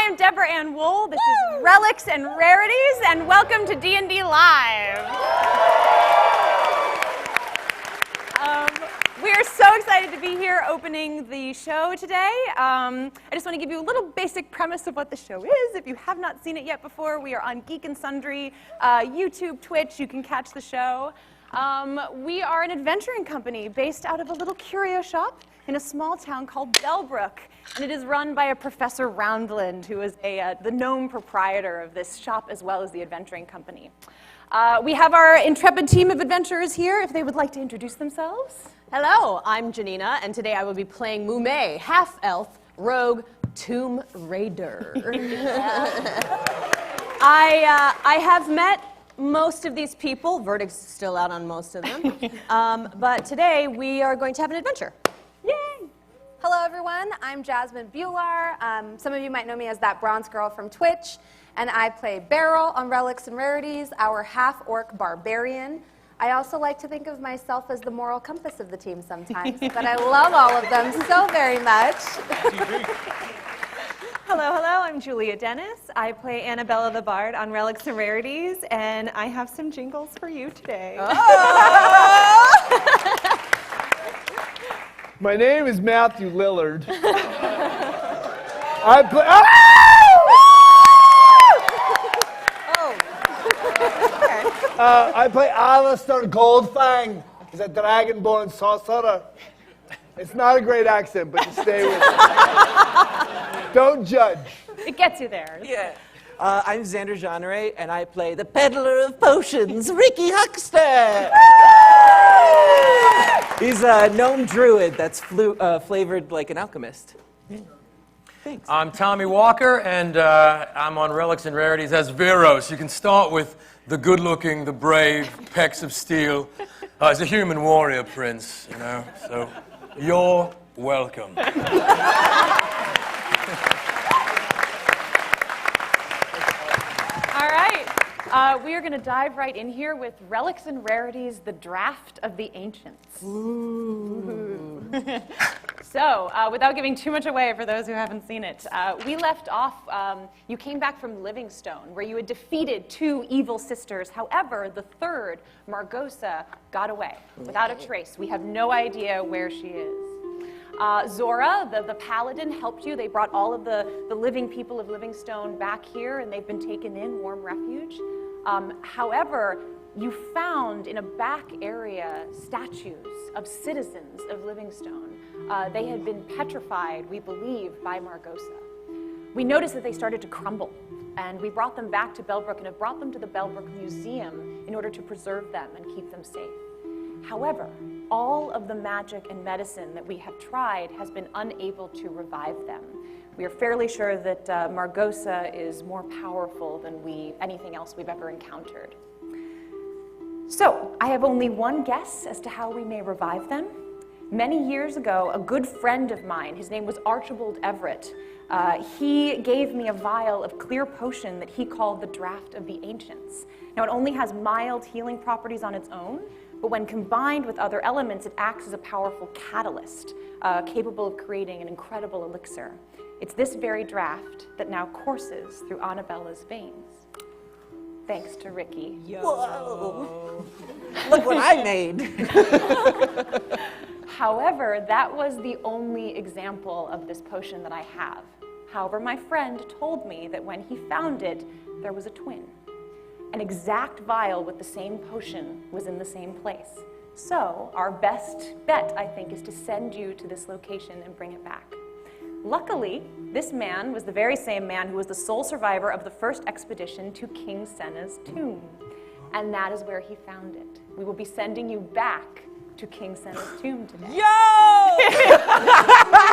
I am Deborah and Woll. This is Relics and Rarities, and welcome to D&D Live. We are so excited to be here opening the show today. I just want to give you a little basic premise of what the show is. If you have not seen it yet before, we are on Geek and Sundry, YouTube, Twitch. You can catch the show. We are an adventuring company based out of a little curio shop in a small town called Bellbrook, and it is run by a Professor Roundland, who is the known proprietor of this shop as well as the adventuring company. We have our intrepid team of adventurers here, if they would like to introduce themselves. Hello, I'm Janina, and today I will be playing Mume, half-elf, rogue, tomb raider. I have met most of these people. Verdict's still out on most of them. But today we are going to have an adventure. Yay! Hello, everyone. I'm Jasmine Bhullar. Some of you might know me as that bronze girl from Twitch, and I play Beryl on Relics and Rarities, our half-orc barbarian. I also like to think of myself as the moral compass of the team sometimes, but I love all of them so very much. Hello, I'm Julia Dennis. I play Annabella the Bard on Relics and Rarities, and I have some jingles for you today. Oh. My name is Matthew Lillard. I play. I play Alistair Goldfang. He's a dragonborn sorcerer. It's not a great accent, but just stay with it. Don't judge. It gets you there. Yeah. I'm Xander Jeanneret, and I play the peddler of potions, Ricky Huckster. He's a gnome druid that's flavored like an alchemist. Thanks. I'm Tommy Walker, and I'm on Relics and Rarities as Veros. You can start with the good-looking, the brave, pecs of steel. He's a human warrior prince, you know, so you're welcome. All right. We are going to dive right in here with Relics and Rarities, the Draught of the Ancients. Ooh. So, without giving too much away for those who haven't seen it, we left off, you came back from Livingstone, where you had defeated two evil sisters. However, the third, Margosa, got away without a trace. We have no idea where she is. Zora, the paladin, helped you. They brought all of the living people of Livingstone back here, and they've been taken in, warm refuge. However, you found in a back area statues of citizens of Livingstone. They had been petrified, we believe, by Margosa. We noticed that they started to crumble, and we brought them back to Bellbrook and have brought them to the Bellbrook Museum in order to preserve them and keep them safe. However, all of the magic and medicine that we have tried has been unable to revive them. We are fairly sure that Margosa is more powerful than anything else we've ever encountered. So, I have only one guess as to how we may revive them. Many years ago, a good friend of mine, his name was Archibald Everett, he gave me a vial of clear potion that he called the Draught of the Ancients. Now, it only has mild healing properties on its own, but when combined with other elements, it acts as a powerful catalyst, capable of creating an incredible elixir. It's this very draught that now courses through Annabella's veins. Thanks to Ricky. Whoa! Look what I made! However, that was the only example of this potion that I have. However, my friend told me that when he found it, there was a twin. An exact vial with the same potion was in the same place. So, our best bet, I think, is to send you to this location and bring it back. Luckily, this man was the very same man who was the sole survivor of the first expedition to King Senna's tomb. And that is where he found it. We will be sending you back to King Senna's tomb today. Yo!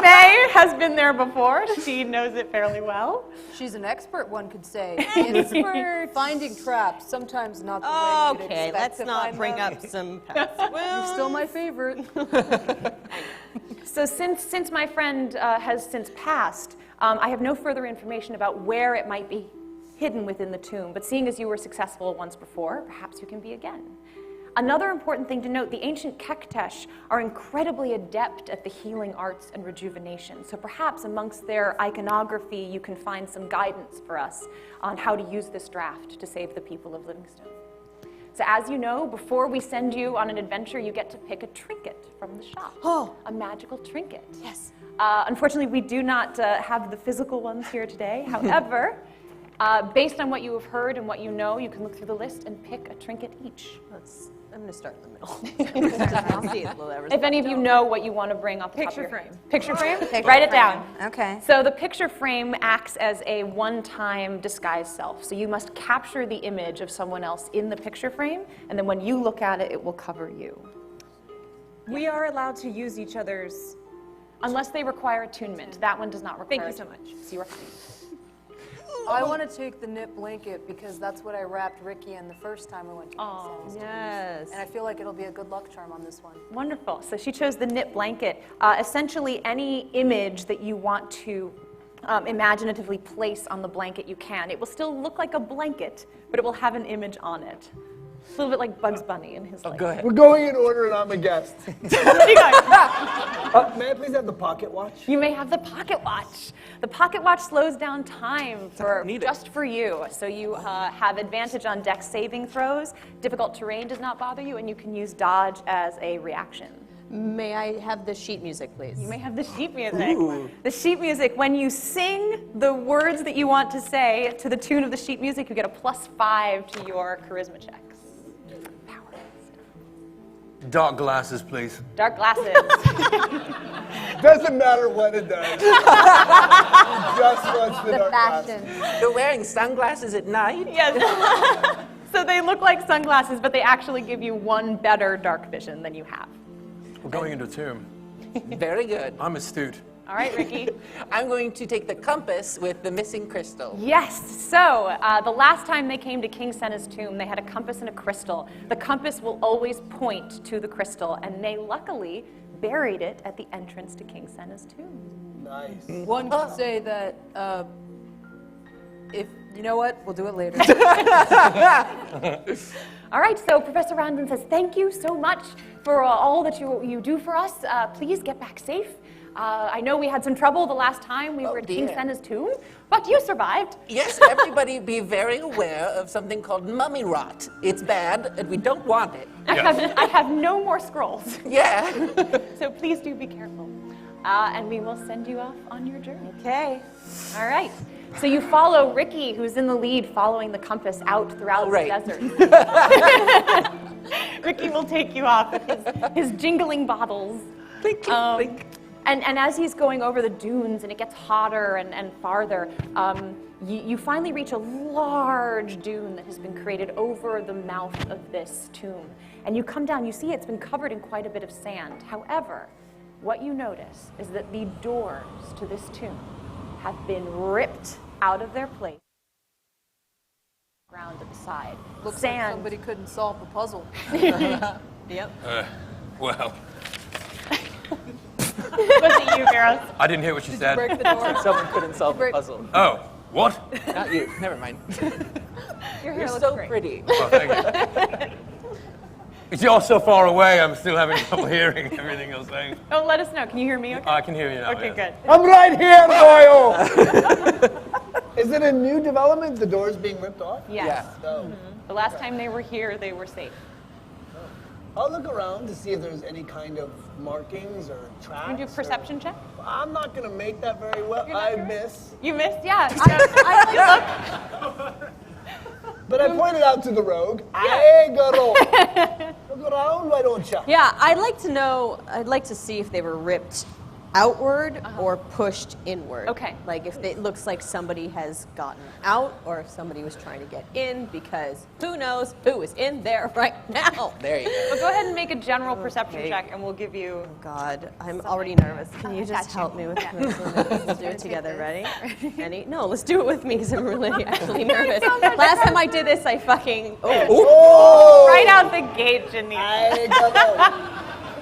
May has been there before. She knows it fairly well. She's an expert, one could say. Expert finding traps, sometimes not the way you'd Okay, expect let's to not find bring them. up some past You're still my favorite. So since my friend has since passed, I have no further information about where it might be hidden within the tomb. But seeing as you were successful once before, perhaps you can be again. Another important thing to note, the ancient Kektesh are incredibly adept at the healing arts and rejuvenation. So perhaps amongst their iconography, you can find some guidance for us on how to use this draft to save the people of Livingstone. So as you know, before we send you on an adventure, you get to pick a trinket from the shop. Oh. A magical trinket. Yes. Unfortunately, we do not have the physical ones here today. However, based on what you have heard and what you know, you can look through the list and pick a trinket each. I'm going to start in the middle. I'll see whatever's If any of you know what you want to bring off the top of your Picture frame. Picture frame? Picture Write it frame. down. Okay. So the picture frame acts as a one-time disguise self. So you must capture the image of someone else in the picture frame, and then when you look at it, it will cover you. We are allowed to use each other's. Unless they require attunement. That one does not require Thank you so attunement. much. So you are fine. I want to take the knit blanket because that's what I wrapped Ricky in the first time I went to Kansas. Yes. And I feel like it'll be a good luck charm on this one. Wonderful. So she chose the knit blanket. Essentially, any image that you want to imaginatively place on the blanket, you can. It will still look like a blanket, but it will have an image on it. A little bit like Bugs Bunny in his Oh, life. go ahead. We're going in order and I'm a guest. What do you got? May I please have the pocket watch? You may have the pocket watch. The pocket watch slows down time just for you. So you have advantage on dex saving throws. Difficult terrain does not bother you, and you can use dodge as a reaction. May I have the sheet music, please? You may have the sheet music. The sheet music, when you sing the words that you want to say to the tune of the sheet music, you get a +5 to your charisma checks. Power. Dark glasses, please. Dark glasses. Doesn't matter what it does. He just wants the dark Fashion. glasses. You're wearing sunglasses at night? Yes. So they look like sunglasses, but they actually give you one better dark vision than you have. We're going into a tomb. Very good. I'm astute. All right, Ricky. I'm going to take the compass with the missing crystal. Yes. So the last time they came to King Senna's tomb, they had a compass and a crystal. The compass will always point to the crystal, and they luckily buried it at the entrance to King Senna's tomb. Nice. One could say that if, you know what, we'll do it later. All right, so Professor Randon says, thank you so much for all that you do for us. Please get back safe. I know we had some trouble the last time we were at King dear. Senna's tomb, but you survived. Yes, everybody be very aware of something called mummy rot. It's bad, and we don't want it. I have no more scrolls, Yeah. so please do be careful. And we will send you off on your journey. Okay. All right. So you follow Ricky, who's in the lead, following the compass out throughout right. the desert. Ricky will take you off with his jingling bottles. Blink, blink, blink. And as he's going over the dunes and it gets hotter and farther, you finally reach a large dune that has been created over the mouth of this tomb. And you come down, you see it's been covered in quite a bit of sand. However, what you notice is that the doors to this tomb have been ripped out of their place. Ground at the side. Looks like Sand. somebody couldn't solve the puzzle. Yep. Well, Was it you, Veros? I didn't hear what you said. Break the door. Someone couldn't solve the puzzle. Oh, what? Not you. Never mind. Your hair You're looks so great. pretty. Oh, thank you. You're so far away, I'm still having trouble hearing everything you're saying. Oh, let us know. Can you hear me okay? I can hear you now. Okay, yes. good. I'm right here, boyo! Is it a new development, the doors being ripped off? Yes. Yeah. No. The last time they were here, they were safe. I'll look around to see if there's any kind of markings or tracks. Can you do a perception check? I'm not going to make that very well. You're not I sure? miss. You missed? Yeah. But I pointed out to the rogue, hey, girl, look around, why don't you? Yeah, I'd like to see if they were ripped outward or pushed inward. Okay. Like if it looks like somebody has gotten out or if somebody was trying to get in, because who knows who is in there right now. There you go. But go ahead and make a general perception check, and we'll give you. God, I'm already nervous. Can you just help me with this? Let's do it together. Ready? No, let's do it with me because I'm really actually nervous. Last time I did this, I fucking. Oh! Right out the gate, Janina. Hey, girl.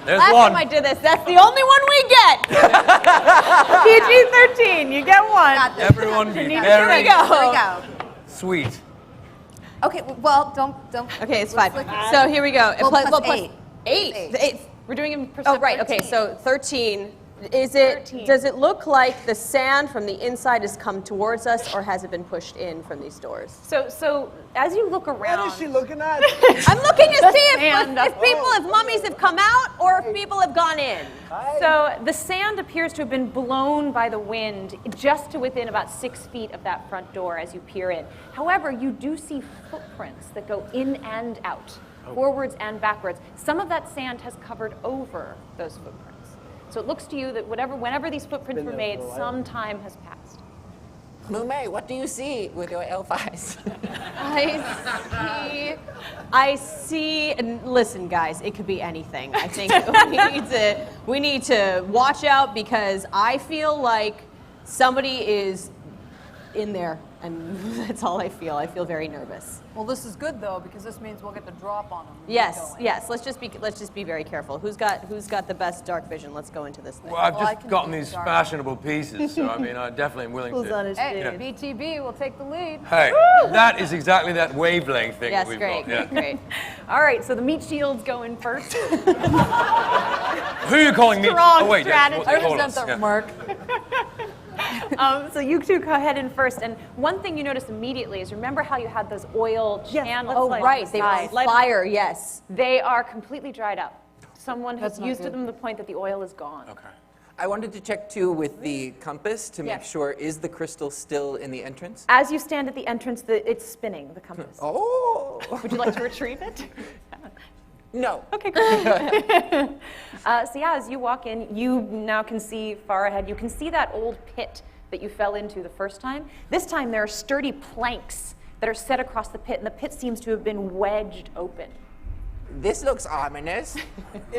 There's Last one. time I did this, that's the only one we get. PG-13, you get one. Everyone be Janina, very Here we go. There we go. sweet. Okay, well, don't. Okay, it's 5. So here we go. Well, plus 8. 8. We're doing in Oh, right. Okay, so 13. Is it? 13. Does it look like the sand from the inside has come towards us, or has it been pushed in from these doors? So as you look around, What is she looking at? I'm looking to see sand up. if mummies have come out, or if people have gone in. So the sand appears to have been blown by the wind just to within about 6 feet of that front door as you peer in. However, you do see footprints that go in and out, forwards and backwards. Some of that sand has covered over those footprints. So it looks to you that whenever these footprints were made, some time has passed. Mume, what do you see with your elf eyes? I see, and listen guys, it could be anything. I think we need to watch out, because I feel like somebody is in there, and that's all I feel. I feel very nervous. Well, this is good though, because this means we'll get the drop on them. Yes. Let's just be very careful. Who's got the best dark vision? Let's go into this thing. Well, I've I just can gotten do these dark. fashionable pieces, so I mean, I definitely am willing to. Hey, BTB will take the lead. Hey, that is exactly that wavelength thing Yes, we've great, got. Yeah. great. All right, so the meat shields go in first. Who are you calling me? Strong Oh wait, strategy. I hold represent on. the Yeah. Mark. So you two go ahead in first, and one thing you notice immediately is, remember how you had those oil channels? Oh, on right. the They were on side? fire. Yes. They are completely dried up. Someone has That's not used good. them to the point that the oil is gone. Okay. I wanted to check too with the compass to make Yes. sure, is the crystal still in the entrance? As you stand at the entrance, it's spinning, the compass. Oh! Would you like to retrieve it? No. Okay, great. So yeah, as you walk in, you now can see far ahead. You can see that old pit that you fell into the first time. This time there are sturdy planks that are set across the pit, and the pit seems to have been wedged open. This looks ominous.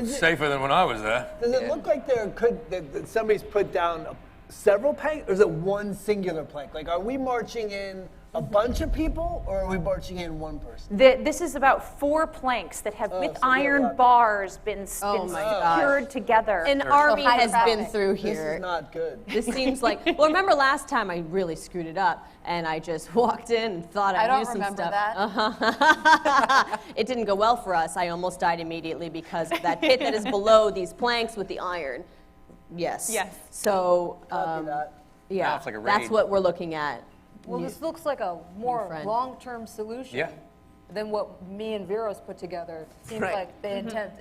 Safer than when I was there. Does it look like that somebody's put down several planks, or is it one singular plank? Like, are we marching in a bunch of people, or are we marching in one person? This is about 4 planks that have, with so they're iron like- bars, been Oh my gosh. secured together. An army high has been traffic. through This here. is not good. This seems like, well, remember last time I really screwed it up, and I just walked in and thought I I knew don't some remember stuff. that. It didn't go well for us. I almost died immediately because of that pit that is below these planks with the iron. Yes. Yes. So, Copy that. yeah, Now it's like a that's raid. what we're looking at. Well, this looks like a more friend. long-term solution Yeah. than what me and Veros put together. Seems Right. like they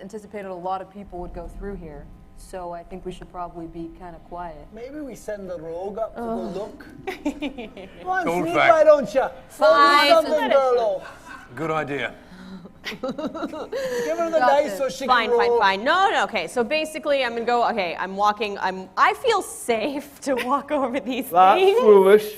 anticipated a lot of people would go through here. So I think we should probably be kind of quiet. Maybe we send the rogue up to go look. Come on, Cool sneak, fact. why don't you? Fine. Something, girl. Good idea. Give her the Got dice this. so she Fine, can roll. fine. No, okay. So basically, I'm gonna go. Okay, I'm walking. I feel safe to walk over these things. foolish.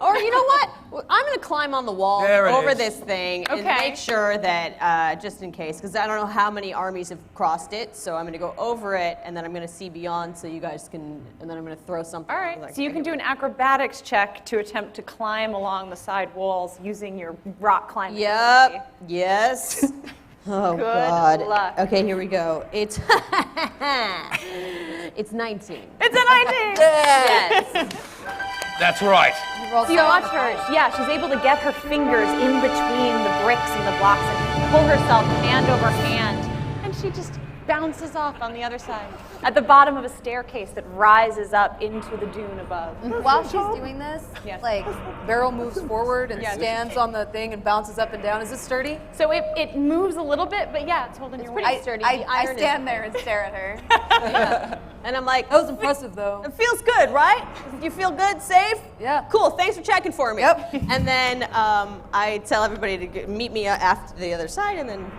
Or you know what? I'm gonna climb on the wall There it over is. this thing and Okay. make sure that, just in case, because I don't know how many armies have crossed it. So I'm gonna go over it, and then I'm gonna see beyond, so you guys can. And then I'm gonna throw something. All right, like- so you can do an acrobatics check to attempt to climb along the side walls using your rock climbing ability. Yep. Yes. Oh Good God. luck. Okay, here we go. It's it's 19. It's a 19! Yes. That's right. So you watch her, yeah, she's able to get her fingers in between the bricks and the blocks and pull herself hand over hand, and she just bounces off on the other side at the bottom of a staircase that rises up into the dune above. While she's doing this, Yes. like, Beryl moves forward and Yes. stands on the thing and bounces up and down. Is it sturdy? So it moves a little bit, but yeah, it's holding your weight. I, sturdy. I, The I iron is- stand there and stare at her. And I'm like, That was impressive, though. it feels good, right? You feel good, safe? Yeah. Cool. Thanks for checking for me. Yep. And then I tell everybody to meet me after the other side, and then.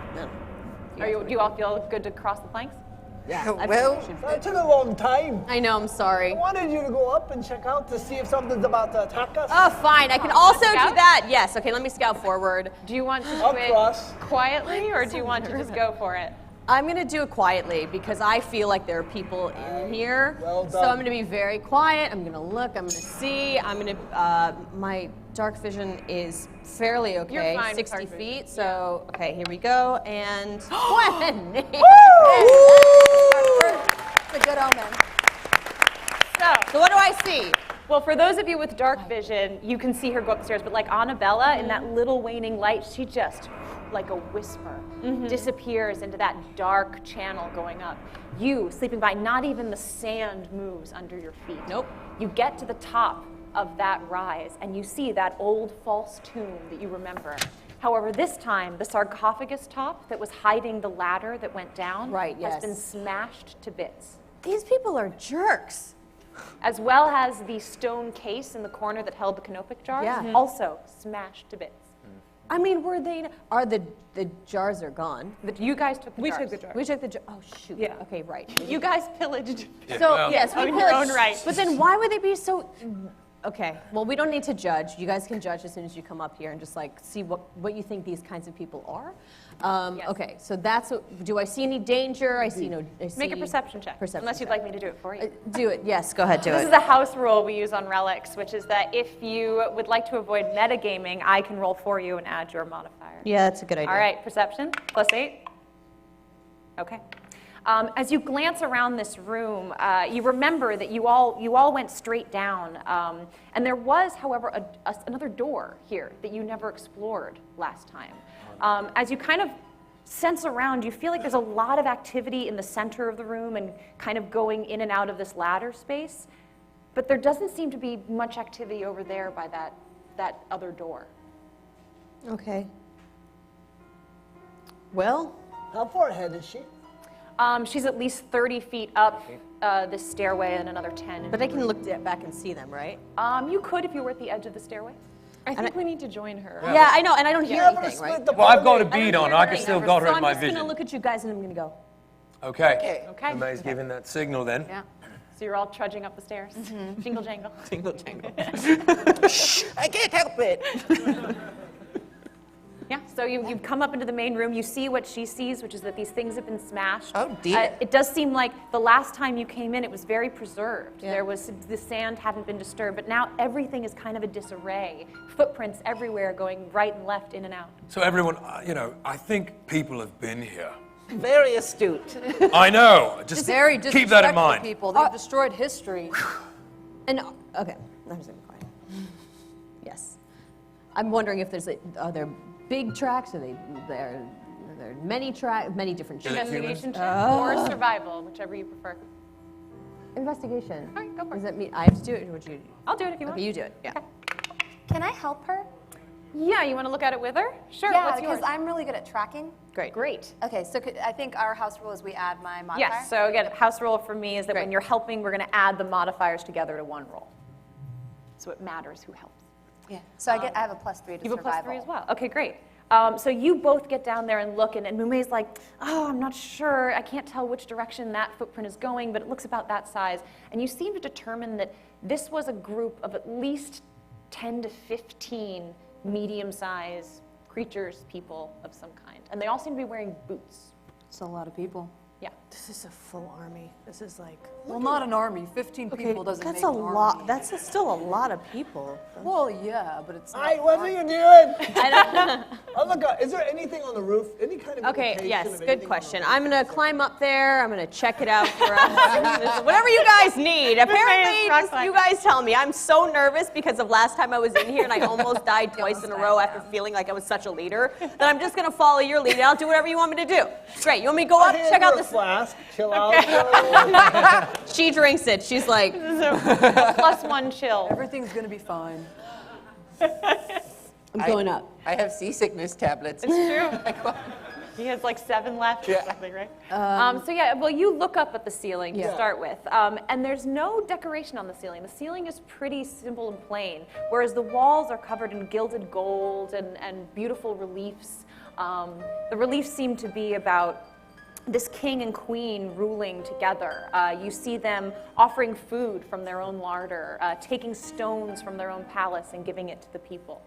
Do you all feel good to cross the planks? Well, That took a long time. I know. I'm sorry. I wanted you to go up and check out to see if something's about to attack us. Oh, fine. I can also do scout? that. Yes. Okay. Let me scout forward. Do you want to do Up it cross. quietly, or do you want to just go for it? I'm gonna do it quietly because I feel like there are people in here. Well So done. I'm gonna be very quiet. I'm gonna look. I'm gonna see. I'm gonna. My dark vision is fairly okay. You're fine with 60 dark vision. feet. So okay, here we go. And 20. It's a good omen. So So what do I see? Well, for those of you with dark vision, you can see her go up the stairs, but like Annabella, in that little waning light, she just, like a whisper, disappears into that dark channel going up. You, sleeping by, not even the sand moves under your feet. Nope. You get to the top of that rise, and you see that old false tomb that you remember. However, this time, the sarcophagus top that was hiding the ladder that went down has been smashed to bits. These people are jerks. As well as the stone case in the corner that held the canopic jars, also smashed to bits. I mean, are the jars are gone? You guys took the jars. We took the jars. We took the jar. Oh shoot. Yeah. Okay, right. You guys pillaged. So yes, we on your pillaged. own right. But then why would they be so? Okay. Well, we don't need to judge. You guys can judge as soon as you come up here and just like see what you think these kinds of people are. Yes. Okay. So that's what. Do I see any danger? I see no. Make a perception check. Unless you'd like me to do it for you. Do it. Yes. Go ahead. Do This it. is a house rule we use on Relics, which is that if you would like to avoid metagaming, I can roll for you and add your modifier. Yeah, that's a good idea. All right, perception, +8. Okay. As you glance around this room, you remember that you all went straight down, and there was, however, another door here that you never explored last time. As you kind of sense around, you feel like there's a lot of activity in the center of the room and kind of going in and out of this ladder space, but there doesn't seem to be much activity over there by that other door. Okay. Well, How far ahead is she? She's at least 30 feet up this stairway and another 10. but I can look back and see them, right? You could if you were at the edge of the stairway. I think we need to join her. Yeah, I know, and I don't hear Never anything, right? split the Well, I've got a party. bead on. I can still got her So in I'm my just gonna vision. look at you guys and I'm gonna go. Okay. Okay. May's giving that signal then. Yeah. So you're all trudging up the stairs. Jingle jangle. Tingle tangle. Shh, I can't help it. Yeah, so you've come up into the main room. You see what she sees, which is that these things have been smashed. Oh, dear. It does seem like the last time you came in, it was very preserved. There was, the sand hadn't been disturbed, but now everything is kind of a disarray. Footprints everywhere going right and left, in and out. So everyone, I think people have been here. Very astute. I know. Just Very keep that in disrespectful mind. people. They've destroyed history. And okay, I'm just gonna be quiet. Yes, I'm wondering if are there big tracks? Are there many different Is it tracks? Investigation check or survival, whichever you prefer. Investigation. All right, go for Does it. that mean I have to do it, or would you? I'll do it if you want. Okay, you do it. Yeah. Can I help her? Yeah, you want to look at it with her? Sure, Yeah, what's because yours? I'm really good at tracking. Great. Okay, so I think our house rule is we add my modifier. Yes, so again, house rule for me is that when Great. you're helping, we're going to add the modifiers together to one roll. So it matters who helps. Yeah. So I have a +3 to You have a survival. +3 as well. Okay, great. So you both get down there and look, and Mume's like, oh, I'm not sure. I can't tell which direction that footprint is going, but it looks about that size. And you seem to determine that this was a group of at least 10 to 15 medium-sized creatures, people of some kind. And they all seem to be wearing boots. It's a lot of people. Yeah. This is a full army. This is like. Well, not an army. 15 people doesn't That's make a an lot. army. That's still a lot of people. Well, yeah, but it's not. Hey, what are an you army. doing? Oh, look, is there anything on the roof? Any kind of Okay, indication yes, of good anything on question. the roof? I'm gonna climb up there. I'm gonna check it out for us. Whatever you guys need. Apparently, rock just climb. you guys tell me. I'm so nervous because of last time I was in here and I almost died twice in a row after feeling like I was such a leader that I'm just gonna follow your lead and I'll do whatever you want me to do. Great. You want me to go up, Hand check her out a this? flask. Chill out. She drinks it. She's like, +1 chill. Everything's going to be fine. I'm going up. I have seasickness tablets. It's true. He has like 7 left or Yeah. something, right? So yeah, well, you look up at the ceiling to start with, and there's no decoration on the ceiling. The ceiling is pretty simple and plain, whereas the walls are covered in gilded gold and beautiful reliefs. The reliefs seem to be about this king and queen ruling together. You see them offering food from their own larder, taking stones from their own palace and giving it to the people.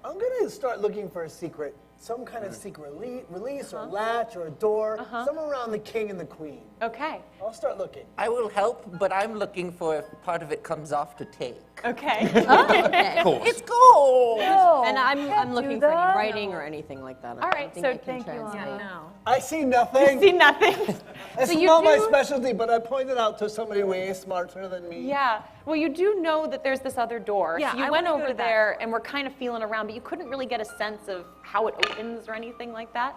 I'm going to start looking for a secret some kind of secret release or latch or a door, somewhere around the king and the queen. Okay. I'll start looking. I will help, but I'm looking for if part of it comes off to take. Okay. Okay. Of course. It's gold! And I'm looking for any writing or anything like that. All right, so thank you, translate. Anna. I see nothing. See nothing. It's you not my do- specialty, but I pointed out to somebody way smarter than me. Yeah. Well, you do know that there's this other door. Yeah, So you I went wanna go over to that. there and were kind of feeling around, but you couldn't really get a sense of how it opens or anything like that.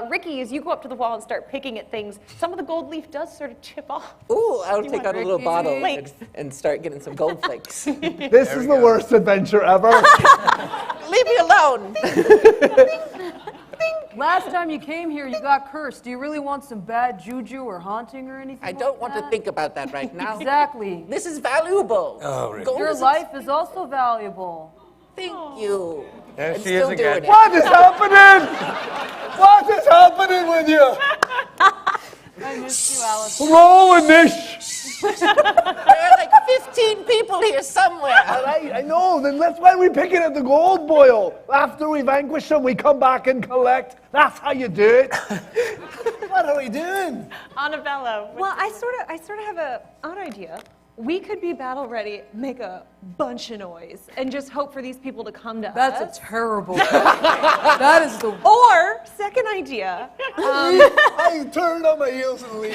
Ricky, as you go up to the wall and start picking at things, some of the gold leaf does sort of chip off. Ooh, I'll take out a little bottle Flakes. and start getting some gold flakes. This is the worst adventure ever. Leave me alone! Last time you came here, you got cursed. Do you really want some bad juju or haunting or anything I like don't want to that? think about that right now. Exactly. This is valuable. Oh, Ricky. Gold Your is life is also valuable. Thank you. There I'm she is still again. doing it. What is happening? What is happening with you? I missed you, Alice. Roll in this. There are like 15 people here somewhere. I know. Then that's why we pick it at the gold boil. After we vanquish them, we come back and collect. That's how you do it. What are we doing? Annabella. Well, I sort of have an odd idea. We could be battle ready, make a bunch of noise, and just hope for these people to come to us. That's a terrible. That is the. Or, second idea. I turned on my heels and leave.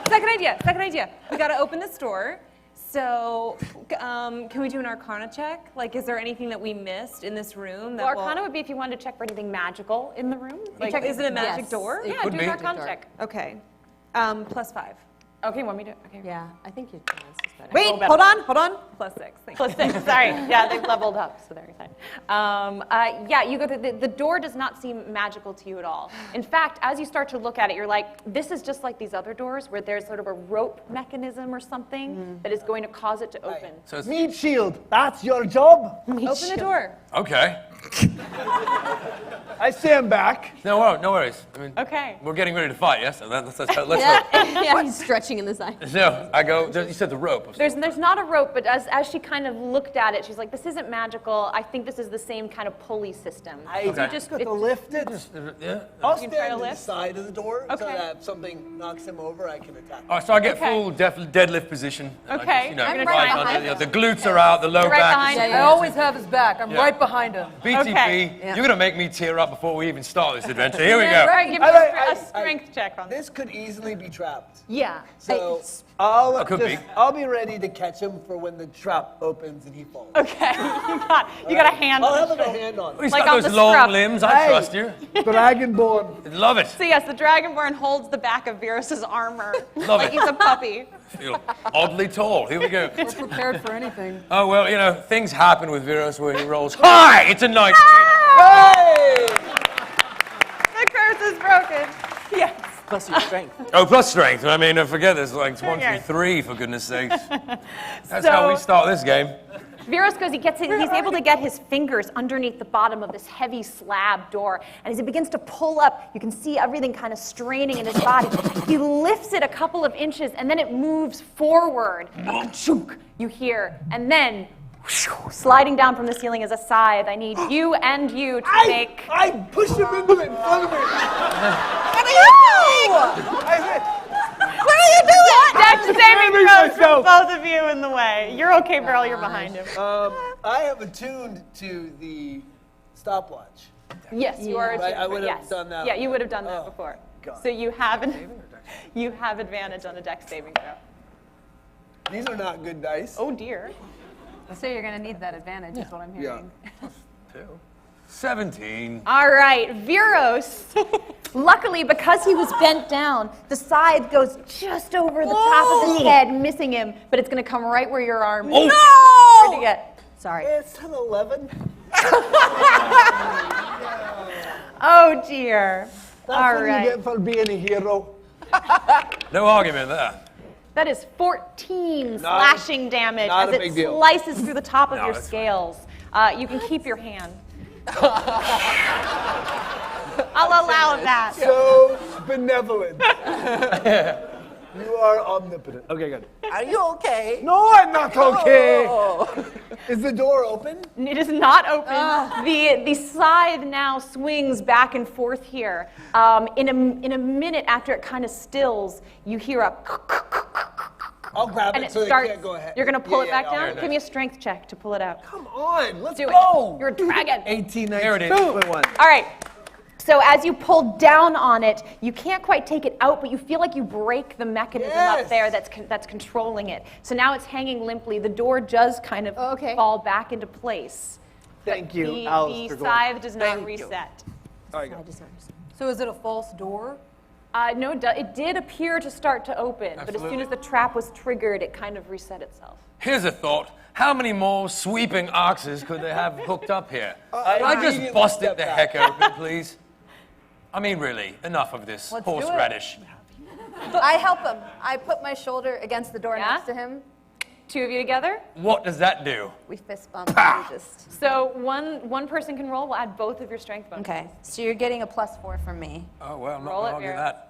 Second idea. We gotta open this door. So, can we do an Arcana check? Like, is there anything that we missed in this room? That Well, Arcana would be if you wanted to check for anything magical in the room. Like, is it a magic door? Yeah, Could do be. an Arcana check. Okay. +5. Okay, want me to? Okay. Yeah, I think you can. This is better. Wait, better. hold on. +6. +6. Thank Plus 6. Sorry. Yeah, they've leveled up, so they're excited. Yeah, you go. The door does not seem magical to you at all. In fact, as you start to look at it, you're like, this is just like these other doors where there's sort of a rope mechanism or something that is going to cause it to open. So it's, Meat shield. That's your job. Open the door. okay. I stand back. No worries. I mean, Okay. we're getting ready to fight, yes? So let's hope. Yeah, he's stretching in the side. No, I go, you said the rope. There's not a rope, but as she kind of looked at it, she's like, this isn't magical. I think this is the same kind of pulley system. I Okay. just got to lift it. Yeah. I'll You can try stand to to the lift? side of the door so Okay. that if something knocks him over, I can attack. Oh, so I get Okay. full deadlift position. And I Okay. just, you know, I'm right right under behind the glutes are out, the low You're right back behind is him. I always have his back. I'm Yeah. right behind him. BTP. Okay. Yeah. You're gonna make me tear up before we even start this adventure. Here we All go. right, give me a strength check on this. This could easily be trapped. Yeah. So I'll could be. I'll be ready to catch him for when the trap opens and he falls. Okay. You got a hand I'll on have the a shoulder. hand on. He's Like got on those the long scruff. limbs. I Hey. trust you. Dragonborn. Love it. So yes, the Dragonborn holds the back of Virus's armor Love like it. he's a puppy. Feel oddly tall. Here we go. We're prepared for anything. Oh, well, you know, things happen with Virus where he rolls high. It's a 19. Hey! The curse is broken. Yes. Plus your strength. Oh, plus strength. I mean, forget this. Like, it's 1 Okay. through 3, for goodness sakes. That's So- how we start this game. Virus goes, he's able to get his fingers underneath the bottom of this heavy slab door. And as he begins to pull up, you can see everything kind of straining in his body. He lifts it a couple of inches and then it moves forward. A chunk, you hear. And then sliding down from the ceiling is a scythe. I need you and you to make. I push him into it in front of me. What are you doing? Dex saving saving throws for myself. both of you in the way. You're okay, Beryl. You're behind him. I have attuned to the stopwatch. Yes, you are. Right, I would have yes. done that. Yeah, you would have done that Oh, before. God. So you have advantage on a Dex saving throw. These are not good dice. Oh dear. So you're going to need that advantage, is what I'm hearing. 17. All right, Viros. Luckily, because he was bent down, the scythe goes just over the top of his head, missing him. But it's going to come right where your arm is. Oh. Hard to get. Sorry. It's an 11. Oh dear. That's All what right. you get for being a hero. No argument there. That is 14 slashing damage not as a it big deal. slices through the top of No, your that's scales. You can keep your hand. I'll allow that. So benevolent. You are omnipotent. Okay, good. Are you okay? No, I'm not okay. Oh. Is the door open? It is not open. The scythe now swings back and forth here. In a minute after it kind of stills, you hear a I'll grab and it it so they starts. can't go ahead. You're gonna pull it back yeah, down. Give me a strength check to pull it out. Come on, let's Do go. it. You're a dragon. 18, There it is. 19.1. All right. So as you pull down on it, you can't quite take it out, but you feel like you break the mechanism up there that's controlling it. So now it's hanging limply. The door does kind of fall back into place. Thank you, The Alice. scythe does not Thank you. reset. All right, go. So is it a false door? No, it did appear to start to open, but as soon as the trap was triggered, it kind of reset itself. Here's a thought. How many more sweeping axes could they have hooked up here? Can I just bust it the heck open, please? I mean, really, enough of this Let's do it. horseradish. I help him. I put my shoulder against the door Yeah? next to him. Two of you together. What does that do? We fist bump. And we just. So one person can roll. We'll add both of your strength bonuses. Okay, so you're getting a +4 from me. Oh, well, I'm not Roll going it, to argue Vera. that.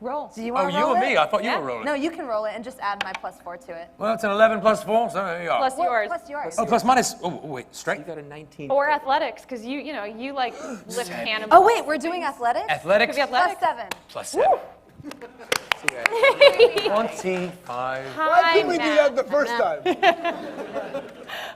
Roll. Do you Oh, want to you roll and it? me? I thought you Yeah. were rolling. No, you can roll it and just add my +4 to it. Well, it's an 11 plus 4, so there you are. Plus yours. Plus yours. Oh, plus minus. Oh, wait, You strength? got a 19. Or athletics, because you like lift cannonballs. Oh wait, we're doing athletics? Athletics? Could be athletics. +7. Plus 7. See that? 25. Why couldn't we do that the first time?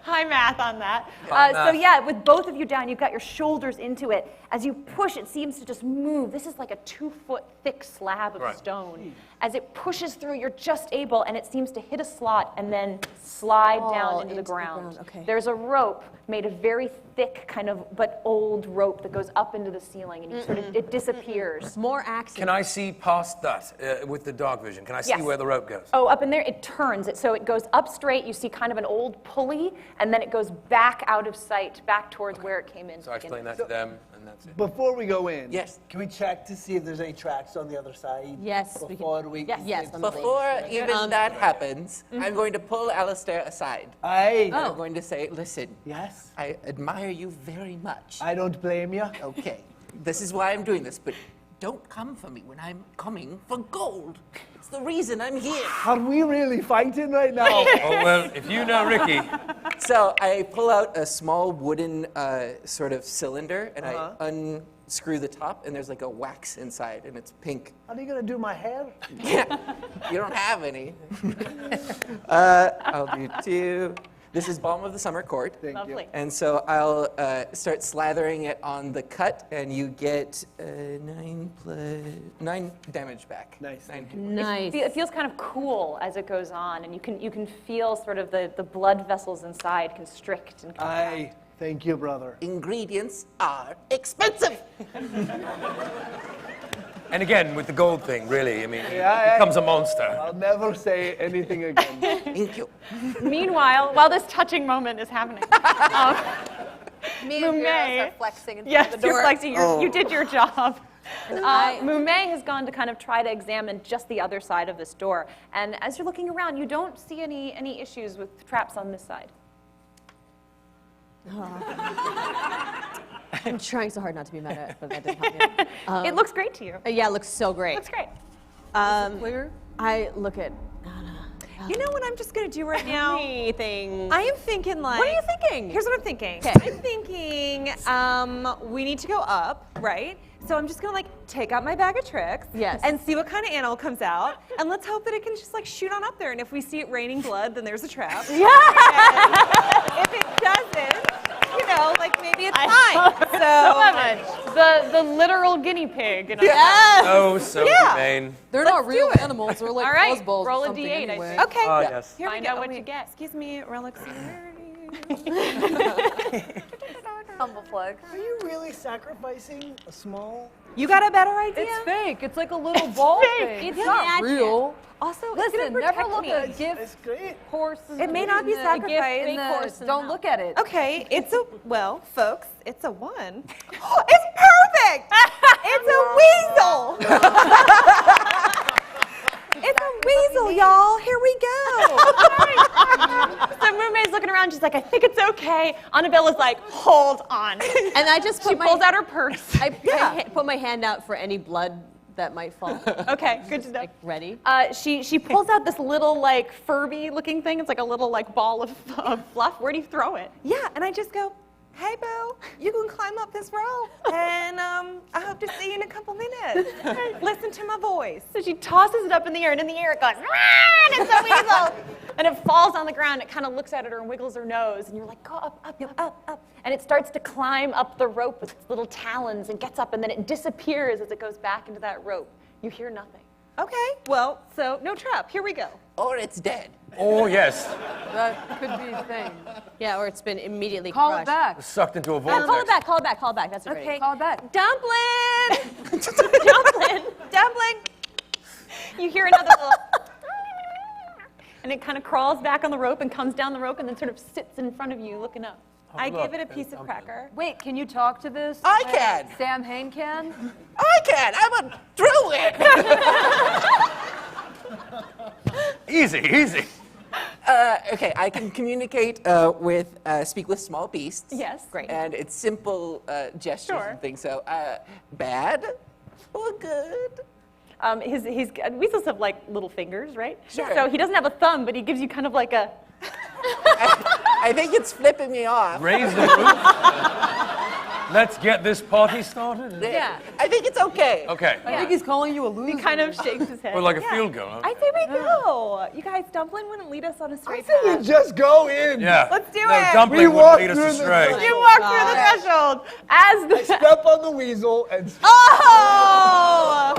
High math on that. High So math. yeah, with both of you down, you've got your shoulders into it. As you push, it seems to just move. This is like a 2-foot thick slab of Right. stone. As it pushes through, you're just able, and it seems to hit a slot and then slide down into the ground. Okay. There's a rope made of very thick, kind of, but old rope that goes up into the ceiling, and you sort of, it disappears. More axes. Can I see past that with the dark vision? Can I see Yes. where the rope goes? Oh, up in there, it turns. So it goes up straight. You see kind of an old pulley, and then it goes back out of sight, back towards where it came in. So I explain that to them, and that's it. Before we go in, Yes. can we check to see if there's any tracks on the other side? Yes, we can- Before we yes, yes, get to I'm the- Before even that happens, I'm going to pull Alistair aside. Aye. And I'm going to say, listen, Yes. I admire you very much. I don't blame you. Okay, this is why I'm doing this, but don't come for me when I'm coming for gold. It's the reason I'm here. Are we really fighting right now? Oh, well, if you know Ricky, So I pull out a small wooden sort of cylinder, and I unscrew the top, and there's like a wax inside, and it's pink. Are you gonna do my hair? You don't have any. I'll do 2. This is Balm of the Summer Court. Thank Lovely. And so I'll start slathering it on the cut, and you get 9 damage back. Nice. 9 hit. Nice. It feels kind of cool as it goes on, and you can feel sort of the blood vessels inside constrict and contract. Aye. Thank you, brother. Ingredients are expensive. and again, with the gold thing, really, I mean, Yeah, he becomes a monster. I'll never say anything again. Thank you. Meanwhile, while this touching moment is happening, Me and Mume. Veros are flexing in front yes, of the you're door. flexing. You did your job. Mume has gone to kind of try to examine just the other side of this door, and as you're looking around, you don't see any issues with traps on this side. I'm trying so hard not to be mad at it, but that didn't help me. It looks great to you. Yeah, it looks so great. Looks great. Clear? I look at You know what I'm just gonna do right now? anything. I am thinking like. What are you thinking? Here's what I'm thinking. Okay. I'm thinking we need to go up, right? So I'm just gonna like take out my bag of tricks. Yes. And see what kind of animal comes out, and let's hope that it can just like shoot on up there. And if we see it raining blood, then there's a trap. Yeah. If it doesn't, you know, like maybe it's fine. So The literal guinea pig. In a Oh, so humane. They're not real animals. They're like All right, fuzzballs roll or a something D8, I anyway. think. okay. Oh, yes. Here Find we go. out what Wait, you get. Excuse me, Relics and Rarities. Humble plug. Are you really sacrificing a small? You got a better idea? It's fake. It's like a little ball thing. It's not real. Also, it's Listen, gonna never protect look me. at a gift It's great. horse. It may not be sacrificed. Don't look at it. Okay, it's a, well, folks, it's a 1. It's perfect! It's a weasel! It's a weasel, y'all. Here we go. So Mume's looking around. She's like, I think it's okay. Annabella's like, hold on. And I just She put pulls my out her purse. I put my hand out for any blood that might fall. Okay, good to know. Like, ready? She pulls out this little like Furby-looking thing. It's like a little like ball of fluff. Where do you throw it? Yeah, and I just go, hey, Boo, you can climb up this rope, and I hope to see you in a couple minutes. Listen to my voice. So she tosses it up in the air, and in the air it goes, "Rah!" and it's a weasel. And it falls on the ground. It kind of looks at it and wiggles her nose, and you're like, go up, up, up, up. And it starts to climb up the rope with its little talons and gets up, and then it disappears as it goes back into that rope. You hear nothing. Okay, well, so no trap. Here we go. Or it's dead. Oh, yes. That could be a thing. Yeah, or it's been immediately Call crushed. it back. Sucked into a vortex. Call it back, call it back, call it back. That's Okay. great. Call it back. Dumpling! Dumpling. Dumpling! You hear another little, and it kind of crawls back on the rope and comes down the rope and then sort of sits in front of you looking up. I look, give it a there's piece of dumpling. cracker. Wait, can you talk to this? I can. Sam Hain can? I can. I'm a druid. Easy, easy. Okay, I can communicate speak with small beasts. Yes. Great. And it's simple gestures Sure. and things. So, bad or good? Weasels have like little fingers, right? Sure. So he doesn't have a thumb, but he gives you kind of like a, I think it's flipping me off. Raise the roof. Let's get this party started. yeah. I think it's okay. Okay. I think he's calling you a loser. He kind of shakes his head. Or like a field goal. Huh? I say we go. You guys, Dumpling wouldn't lead us on a I straight think you path. just go in. Yeah. Let's do No, it. Dumpling We wouldn't walk lead us through the astray. threshold. You walk through the threshold as the Step on the weasel and oh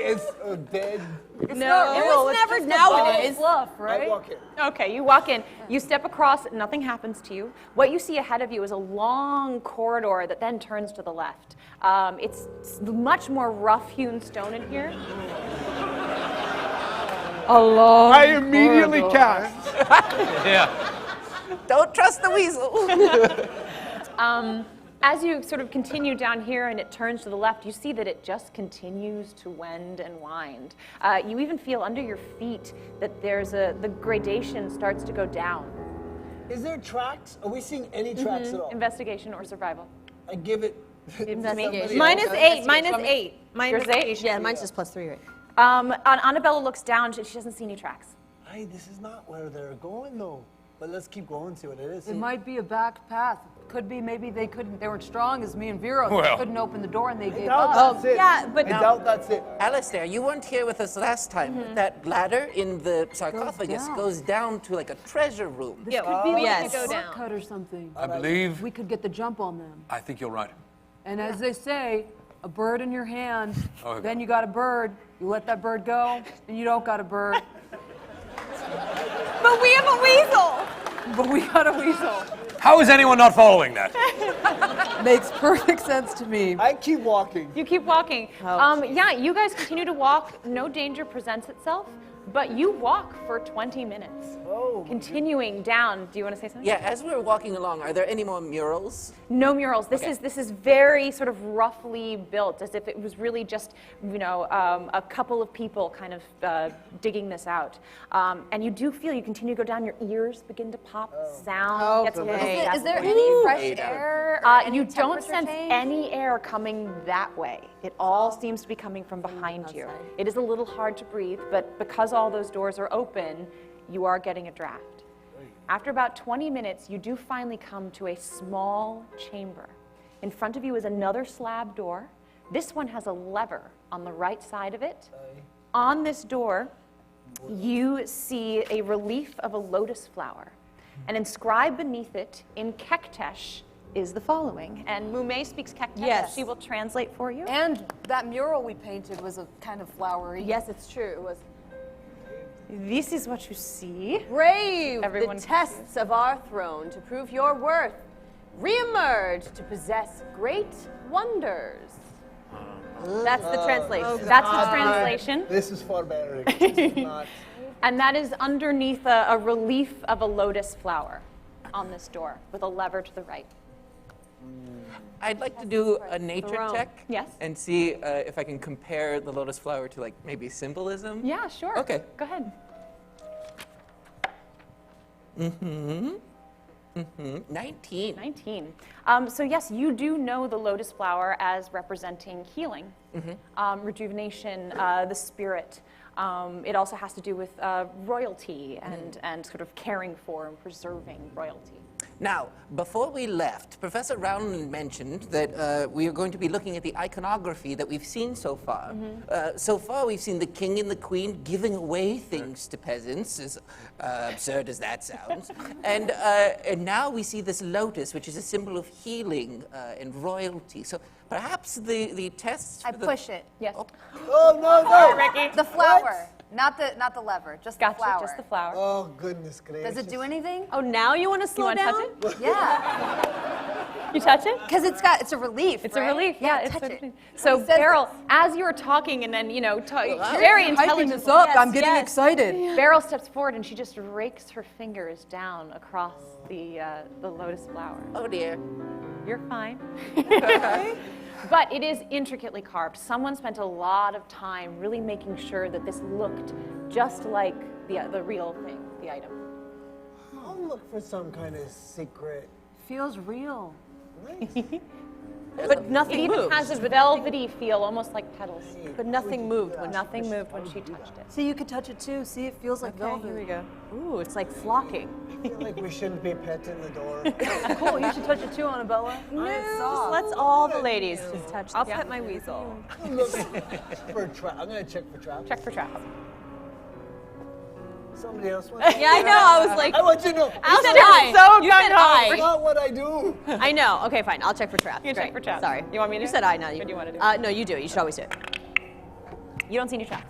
it's dead. no. It was never, now it is. Fluff, I right? walk in. Okay, you walk in, you step across, nothing happens to you. What you see ahead of you is a long corridor that then turns to the left. It's much more rough-hewn stone in here. I immediately cast. Yeah. Don't trust the weasel. As you sort of continue down here and it turns to the left, you see that it just continues to wend and wind. You even feel under your feet that the gradation starts to go down. Is there tracks? Are we seeing any tracks at all? Investigation or survival. I give it. Investigation. -8, -8. Yours is 8? Yeah, mine's just +3, right? Annabella looks down, she doesn't see any tracks. Hey, this is not where they're going though. But let's keep going, see what it is. It might be a back path. Could be maybe they weren't strong as me and Vero. Well. They couldn't open the door and they I gave doubt up. that's it. yeah, but- I doubt that's it. Alistair, you weren't here with us last time. But that ladder in the sarcophagus down. goes down to like a treasure room. This could be like yes. a shortcut or something. I believe, We could get the jump on them. I think you're right. And as they say, a bird in your hand, Okay. then you got a bird. You let that bird go, and you don't got a bird. But we have a weasel. But we got a weasel. How is anyone not following that? Makes perfect sense to me. I keep walking. You keep walking. Yeah, you guys continue to walk. No danger presents itself, but you walk for 20 minutes. Oh. Continuing down. Do you want to say something? Yeah, as we're walking along, are there any more murals? No murals. This Okay. is very sort of roughly built, as if it was really just a couple of people kind of digging this out. And you do feel you continue to go down. Your ears begin to pop. Sound gets a little Okay. Is there deafening. any fresh air? Or any You don't temperature sense change? any air coming that way. It all seems to be coming from behind you. It is a little hard to breathe, but because all those doors are open, you are getting a draft. After about 20 minutes, you do finally come to a small chamber. In front of you is another slab door. This one has a lever on the right side of it. On this door, you see a relief of a lotus flower. And inscribed beneath it in Kektesh is the following. And Mumei speaks Kektesh. Yes. She will translate for you. And that mural we painted was a kind of flowery. Yes, it's true. It was This is what you see. brave. Everyone The can tests of our throne to prove your worth. Reemerge to possess great wonders. That's the translation. Oh, That's the translation. This is far better. This is not. And that is underneath a relief of a lotus flower on this door with a lever to the right. I'd like to do a nature Throne. check. Yes. And see if I can compare the lotus flower to like maybe symbolism. Yeah, sure. Okay. Go ahead. 19. 19. So yes, you do know the lotus flower as representing healing, rejuvenation, the spirit. It also has to do with royalty and sort of caring for and preserving royalty. Now, before we left, Professor Rowland mentioned that we are going to be looking at the iconography that we've seen so far. So far, we've seen the king and the queen giving away things to peasants, as absurd as that sounds. And now we see this lotus, which is a symbol of healing and royalty. So perhaps the tests I for the... push it. Yes. Oh, no. Ricky. The flower, not the lever, just Gotcha, the flower. just the flower. Oh, goodness gracious. Does it do anything? Oh, now you want to slow wanna down? touch it? Yeah, You touch it? because it's a relief. It's right? a relief, yeah. It's touch a- it. So, He says Beryl, as you were talking and then, very Hyping intelligent. this up. Yes, I'm getting yes. excited. Beryl steps forward and she just rakes her fingers down across the lotus flower. Oh, dear. You're fine. But it is intricately carved. Someone spent a lot of time really making sure that this looked just like the real thing, the item. I'll look for some kind of secret. Feels real. But It nothing even moved. has a velvety feel, almost like petals. But nothing moved when Nothing moved when she touched it. See, you could touch it too. See, it feels like velvet. Here we go. Ooh, it's like flocking. I feel like we shouldn't be petting the door. Cool. You should touch it too, Annabella. Just let's all the ladies just touch I'll the pet my weasel. Look for a trap. I'm going to check for traps. Check for traps. Somebody else wants Yeah, I know. I was like, I want you to know. you said You're I. so You said gung-ho. That's I. not what I do. I know. Okay, fine. I'll check for traps. You check Great. for traps. Sorry. You want me to? You said I, not you. What do you want to do? No, you do it. You should always do it. You don't see any traps.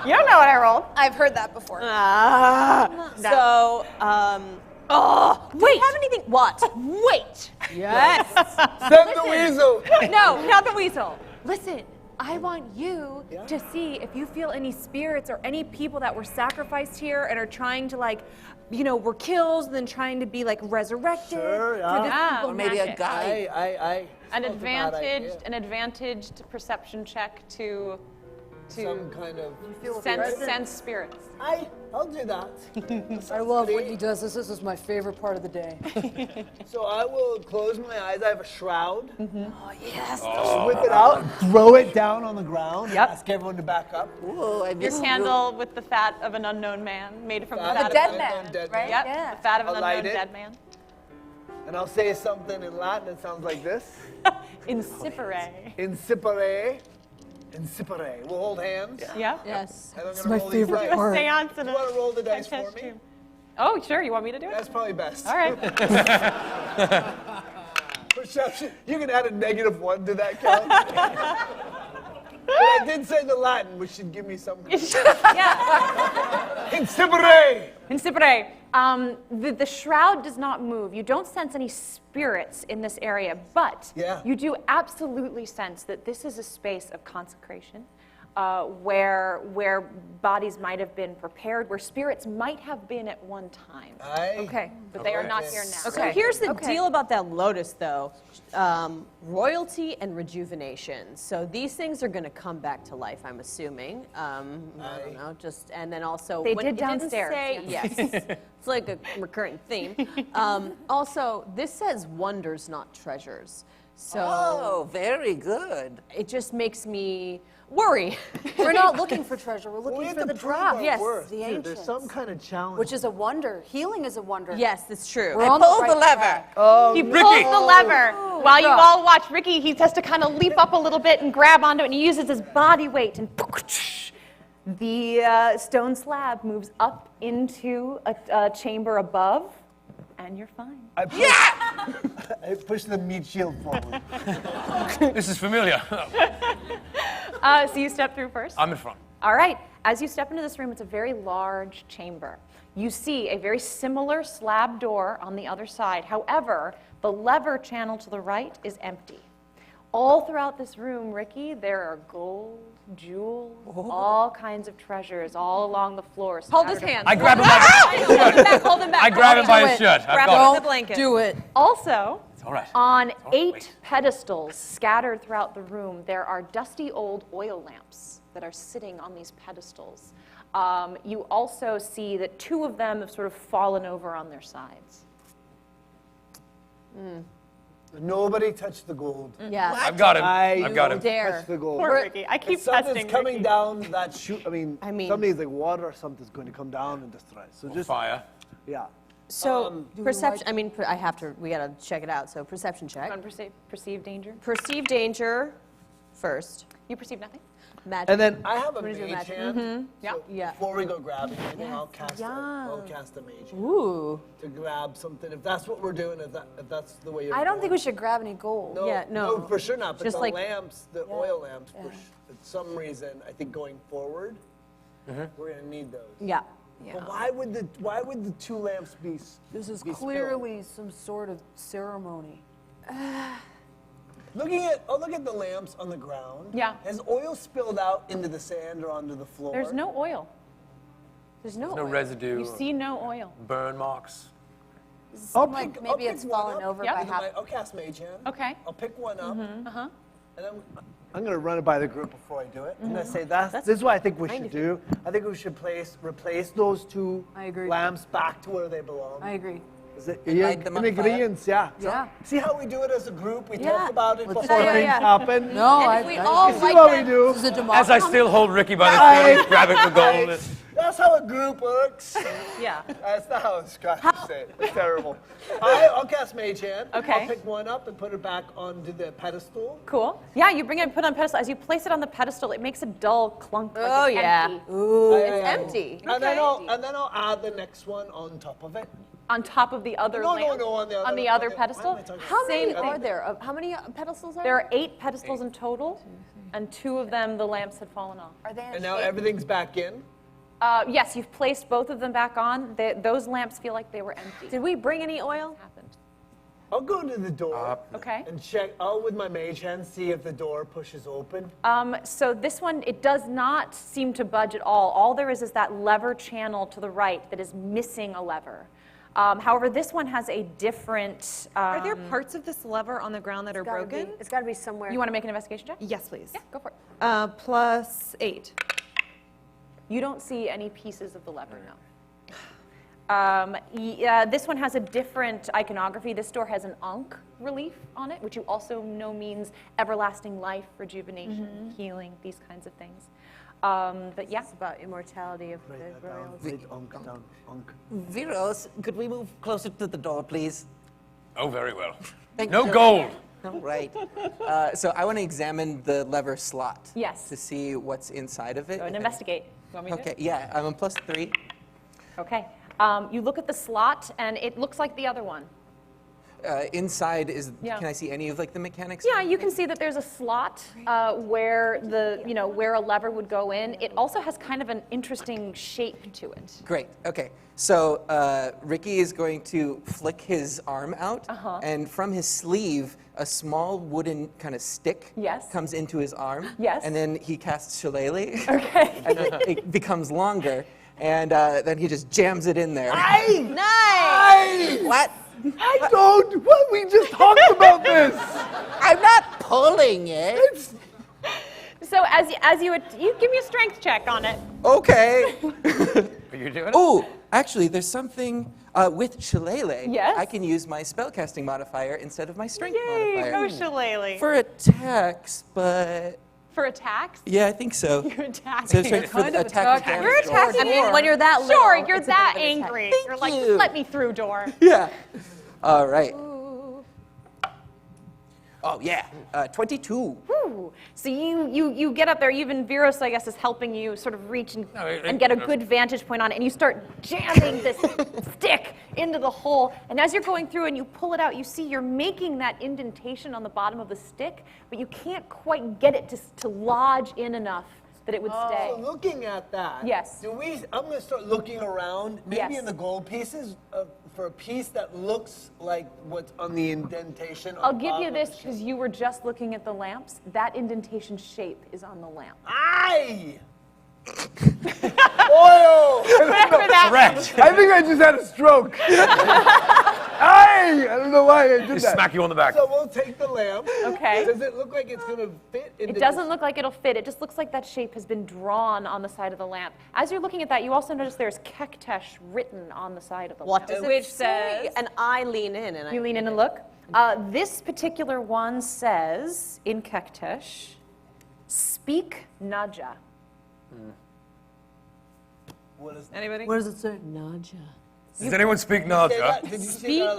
You don't know what I rolled. I've heard that before. So, oh, wait. Do you have anything? What? Wait. Yes. Send the weasel. No, not the weasel. Listen, I want you to see if you feel any spirits or any people that were sacrificed here and are trying to were killed and then trying to be resurrected. Sure, for yeah. this Ah, people Or maybe a magic. guy. I An That's a bad idea. advantaged perception check to Some kind of. sense spirits. I'll do that. I love what he does. This is my favorite part of the day. So I will close my eyes. I have a shroud. Oh, yes. Whip it out, throw it down on the ground. Yep. Ask everyone to back up. Whoa, I Your missed candle with the fat of an unknown man, made from the Fat fat of of an an dead unknown man, dead right? Yep, Yeah. the fat of an I'll light unknown it. dead man. And I'll say something in Latin that sounds like this. Incipere. Incipere. Incipere. We'll hold hands. Yeah. Yes. And I'm It's gonna my roll these favorite dice. part. Seance and You want to roll the dice for me? costume. Oh, sure. You want me to do it? That's probably best. All right. Perception. You can add a -1 to that count. But I did say the Latin, which should give me something. Yeah. Incipere. Incipere. The shroud does not move. You don't sense any spirits in this area, but Yeah. you do absolutely sense that this is a space of consecration, where bodies might have been prepared, where spirits might have been at one time. Okay. But they are not here now. So here's the deal about that lotus, though. Royalty and rejuvenation. So these things are going to come back to life, I'm assuming. I don't know. And then also They when did it didn't downstairs, say- yes. It's like a recurrent theme. Also, this says wonders, not treasures. So Oh, very good. it just makes me worry. We're not looking for treasure. We're Well, we looking have for to the prove drop. our Yes, worth, the too. ancients. There's some kind of challenge. Which is a wonder. Healing is a wonder. Yes, that's true. We're on the Pull right the lever. track. He pulls the lever. While you all watch Ricky, he has to kind of leap up a little bit and grab onto it, and he uses his body weight, and the stone slab moves up into a chamber above, and you're fine. I push the meat shield forward. This is familiar. So you step through first. I'm in front. All right. As you step into this room, it's a very large chamber. You see a very similar slab door on the other side. However, the lever channel to the right is empty. All throughout this room, Ricky, there are gold, jewels, all kinds of treasures all along the floor. Hold his scattered hand. I grab him by Hold him back, hold him back. I grab him by his it. shirt. I've Grab got him it. the blanket. Do it. Also, It's all right. on all right, 8 wait. pedestals scattered throughout the room, there are dusty old oil lamps that are sitting on these pedestals. You also see that 2 of them have sort of fallen over on their sides. Nobody touch the gold. Yeah. I've got him. I've got him. Dare. Touch the gold. Poor Ricky. I keep If something's testing coming Ricky. down that chute, I mean, something's like water or something's going to come down and destroy. So just, Fire. yeah. So perception. I mean, I have to. We gotta check it out. So perception check. On perceive danger. Perceive danger first. You perceive nothing? Magic. And then I have a What is your mage magic? hand. Yeah. So Yeah. Before we go grabbing anything, I'll cast a mage hand Ooh. to grab something. If that's what we're doing, if that's the way you're I don't going. think we should grab any gold. No, Yeah, no. for sure not. But Just the like- lamps, the oil lamps, for some reason, I think going forward, we're gonna need those. Yeah. But why would the 2 lamps be? This is be spilled? clearly some sort of ceremony. Look at the lamps on the ground. Yeah. Has oil spilled out into the sand or onto the floor? There's no oil. There's no. No residue. You see no oil. Burn marks. I'll Like pick- maybe I'll it's pick one fallen up. over Yep. by With half. I'll cast mage hand. Okay. I'll pick one up. Uh-huh. And I'm going to run it by the group before I do it. I'm going to say this is what I think we should do. I think we should replace those 2 I agree. lamps back to where they belong. I agree. Is it light them in on fire? agreement? Yeah. Yeah. See how we do it as a group? We Yeah. talk about it Let's before do it. things happen. No, And I, if we I- all See like what that, we do? this is a As democracy. I still hold Ricky by the Right. feet, grabbing the gold. That's how a group works. Yeah. That's not how it's got to say it. It's terrible. I'll cast Mage Hand. Okay. I'll pick one up and put it back onto the pedestal. Cool. Yeah, you bring it and put it on pedestal. As you place it on the pedestal, it makes a dull clunk. Like Oh, it's yeah. empty. Ooh, I- it's empty. And then I'll add the next one on top of it. On top of the other No, lamp? on the other. On the other why pedestal? am I talking How about- many Same are thing. there? How many pedestals are There are 8 pedestals in total, and 2 of them, the lamps had fallen off. Are they in And now shape? everything's back in. Yes, you've placed both of them back on. Those lamps feel like they were empty. Did we bring any oil? Happened. I'll go to the door Okay. and check. I'll, with my mage hand, see if the door pushes open. So this one, it does not seem to budge at all. All there is that lever channel to the right that is missing a lever. However, this one has a different. Are there parts of this lever on the ground that are broken? It's got to be somewhere. You want to make an investigation check? Yes, please. Yeah, go for it. +8. You don't see any pieces of the lever, no. This one has a different iconography. This door has an Ankh relief on it, which you also know means everlasting life, rejuvenation, healing, these kinds of things. But yeah. It's about immortality of the royals. Unk. Viros, could we move closer to the door, please? Oh, very well. Thank No you. gold. All right. So I want to examine the lever slot. Yes. To see what's inside of it. Go and investigate. You want me to do Okay, yeah, I'm on +3. it? Okay. You look at the slot, and it looks like the other one. Inside is, Yeah. can I see any of like the mechanics? Yeah, you can see that there's a slot where where a lever would go in. It also has kind of an interesting shape to it. Great, okay. So Ricky is going to flick his arm out, and from his sleeve, a small wooden kind of stick Yes. comes into his arm. Yes. And then he casts Shillelagh. Okay. And it becomes longer, and then he just jams it in there. Nice! What? I don't. What? We just talked about this. I'm not pulling it. So as you give me a strength check on it. Okay. Are you doing it? Oh, actually, there's something with Shillelagh. Yes? I can use my spellcasting modifier instead of my strength Yay, modifier. go Shillelagh. For attacks, but For attacks? yeah, I think so. You're attacking. So strength for kind of attack. attacking. You're attacking. I mean, when you're that little, Sure, you're it's a that bit of an attack. angry. Thank You're like, you. just let me through, door. Yeah. All right. Oh yeah, 22. Whew. So you get up there. Even Viros, I guess, is helping you sort of reach and get a good vantage point on it. And you start jamming this stick into the hole. And as you're going through and you pull it out, you see you're making that indentation on the bottom of the stick, but you can't quite get it to lodge in enough that it would stay. So looking at that, Yes. I'm going to start looking around, maybe Yes. in the gold pieces, for a piece that looks like what's on the indentation. on I'll the give you bottom this of the because you were just looking at the lamps. That indentation shape is on the lamp. Aye! Oil! Remember that? Correct. I think I just had a stroke. Aye! why. I don't know why I did Just that. smack you on the back. So we'll take the lamp. Okay. Does it look like it's going to fit into It doesn't look like it'll fit. It just looks like that shape has been drawn on the side of the lamp. As you're looking at that, you also notice there's Kektesh written on the side of the What lamp. does it Which say? says- And I lean in and You lean in and look. This particular one says, in Kektesh, speak Naja. Anybody? What does it say? Naja. Does anyone speak Say Naja? that? Did you say that out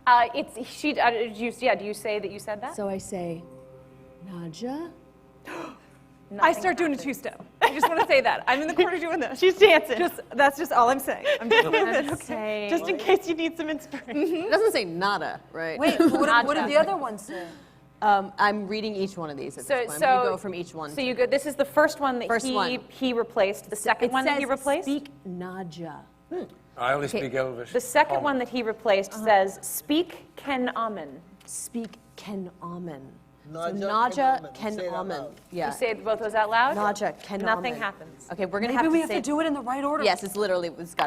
loud? Do you say that you said that? So I say, Naja? I start doing a two-step. I just want to say that. I'm in the corner doing this. She's dancing. That's just all I'm saying. I'm just doing this. Okay. Just in case you need some inspiration. It doesn't say nada, right? Wait, what did the other one say? I'm reading each one of these at this point. I'm going to go from each one. So you go. This is the first one that First one. he replaced. The second one that he replaced. Speak Naja. I only speak Elvish. The second one that he replaced says, speak Ken Amen. Speak Ken Amen. Naja Naja Ken Ken Amen. Say it out Amen. loud. Yeah. You say both those out loud? Naja Ken Nothing Amen. happens. Okay, we're going Maybe to we have have to do it in the right order. Yes, it's got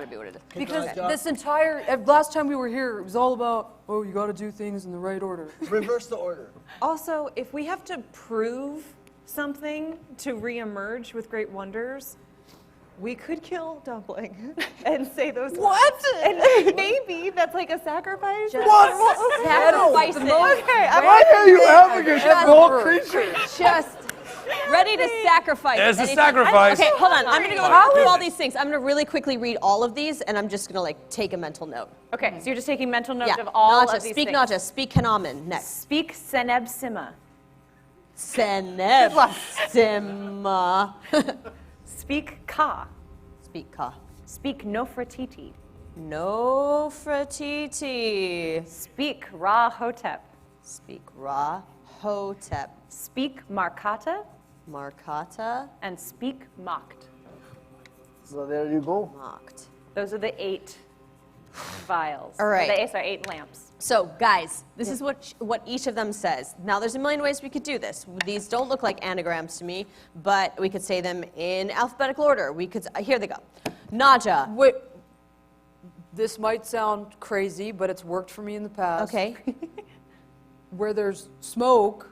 to be what it is. Because Naja. this entire, last time we were here, it was all about, oh, you got to do things in the right order. Reverse the order. Also, if we have to prove something to reemerge with great wonders, we could kill Dumpling and say those words. And maybe that's like a sacrifice. What? Sacrifices. Okay, Why are you having a small creature? Just ready to sacrifice. There's a anything. sacrifice. Okay, hold on. I'm going to go Oh, through all goodness. these things. I'm going to really quickly read all of these, and I'm just going to like take a mental note. Okay, so you're just taking mental note Yeah. of all Naja, of these speak things. Naja. Speak Kanaman. Next. Speak Seneb Sima. Seneb Sima. Speak Ka. Speak Ka. Speak Nofretiti. Nofretiti. Speak Ra Hotep. Speak Ra Hotep. Speak Markata. Markata. And speak Mocked. So there you go. Mocked. Those are the 8 vials. All right. Or 8 lamps. So, guys, this is what each of them says. Now, there's a million ways we could do this. These don't look like anagrams to me, but we could say them in alphabetical order. We could. Here they go. Naja. Wait, this might sound crazy, but it's worked for me in the past. Okay. Where there's smoke,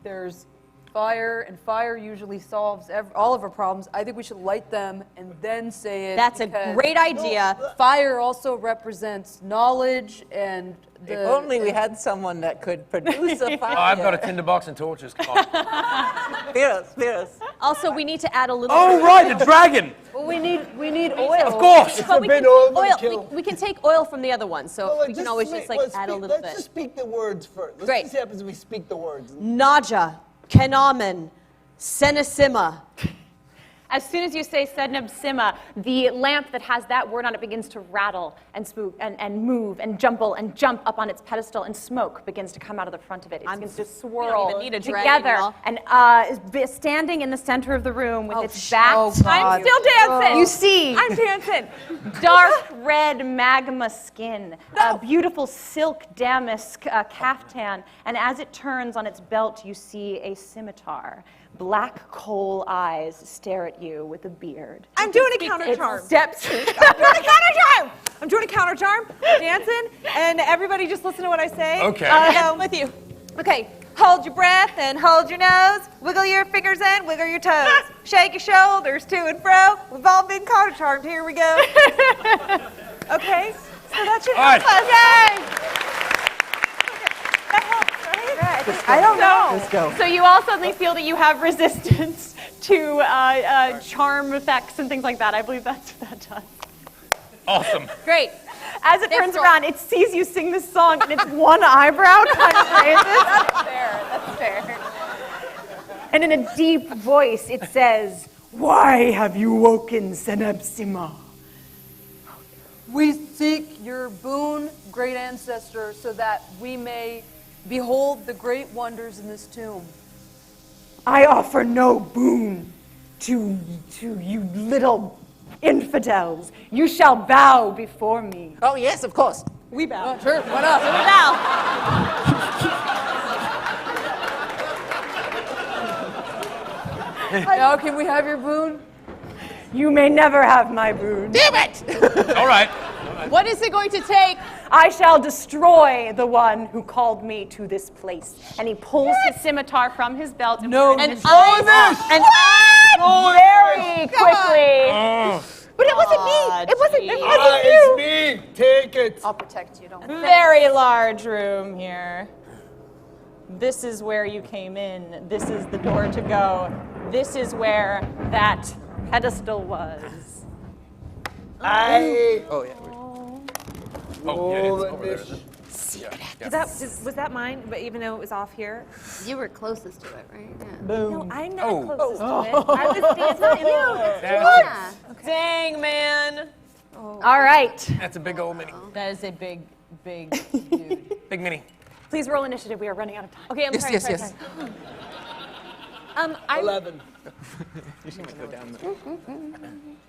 there's fire, and fire usually solves all of our problems. I think we should light them and then say it. That's a because great idea. Fire also represents knowledge and the. If only we had someone that could produce a fire. Oh, I've got a tinderbox and torches. Come on. Fierce. Also, we need to add a little. Oh, right, the dragon. Well, we need oil. Of course. But we bit can, oil, but oil. kill. We can take oil from the other one, so Well, we can always just like add a little Let's bit. just speak the words first. Let's Great. just see what happens if we speak the words. Naja, Kenamen, Senesima. As soon as you say Sedneb Sima, the lamp that has that word on it begins to rattle and spook and move and jump up on its pedestal, and smoke begins to come out of the front of it. It begins to swirl even need a dragon, together. y'all. And standing in the center of the room with its sh- back, oh, God. I'm still dancing. You see, I'm dancing. dark red magma skin, a beautiful silk damask caftan, and as it turns on its belt, you see a scimitar. Black coal eyes stare at you with a beard. I'm doing a counter charm. Steps. I'm doing a counter charm. I'm doing a counter charm. Dancing, and everybody just listen to what I say. Okay. I'm with you. Okay. Hold your breath and hold your nose. Wiggle your fingers in, wiggle your toes. Shake your shoulders to and fro. We've all been counter charmed. Here we go. Okay. So that should All right. help us. Yay! That helps, right? I don't know. Let's go. So you all suddenly feel that you have resistance to charm effects and things like that. I believe that's what that does. Awesome. Great. As it turns for- around, it sees you sing this song, and its one eyebrow kind of raises. That's fair. And in a deep voice, it says, "Why have you woken Seneb Sima?" We seek your boon, great ancestor, so that we may behold the great wonders in this tomb. I offer no boon to you little infidels. You shall bow before me. Oh, yes, of course. We bow. Sure, why not? Now, Now, can we have your boon? You may never have my boon. Damn it! All right. what is it going to take? I shall destroy the one who called me to this place. And he pulls his scimitar from his belt. And And very quickly. But it wasn't me. It wasn't It's me. Take it. I'll protect you. Don't. Very large room here. This is where you came in. This is the door to go. This is where that Pedestal was. Oh, yeah. Oh, Yeah, it's over there. Was that mine? But even though it was off here? You were closest to it, right? Yeah. No, I'm not Oh. closest to it. I was dancing in it. Yeah. Dang, man. All right. That's a big old mini. That is a big dude. Big mini. Please roll initiative. We are running out of time. Okay, I'm sorry. Yes. sorry. 11. Go down there.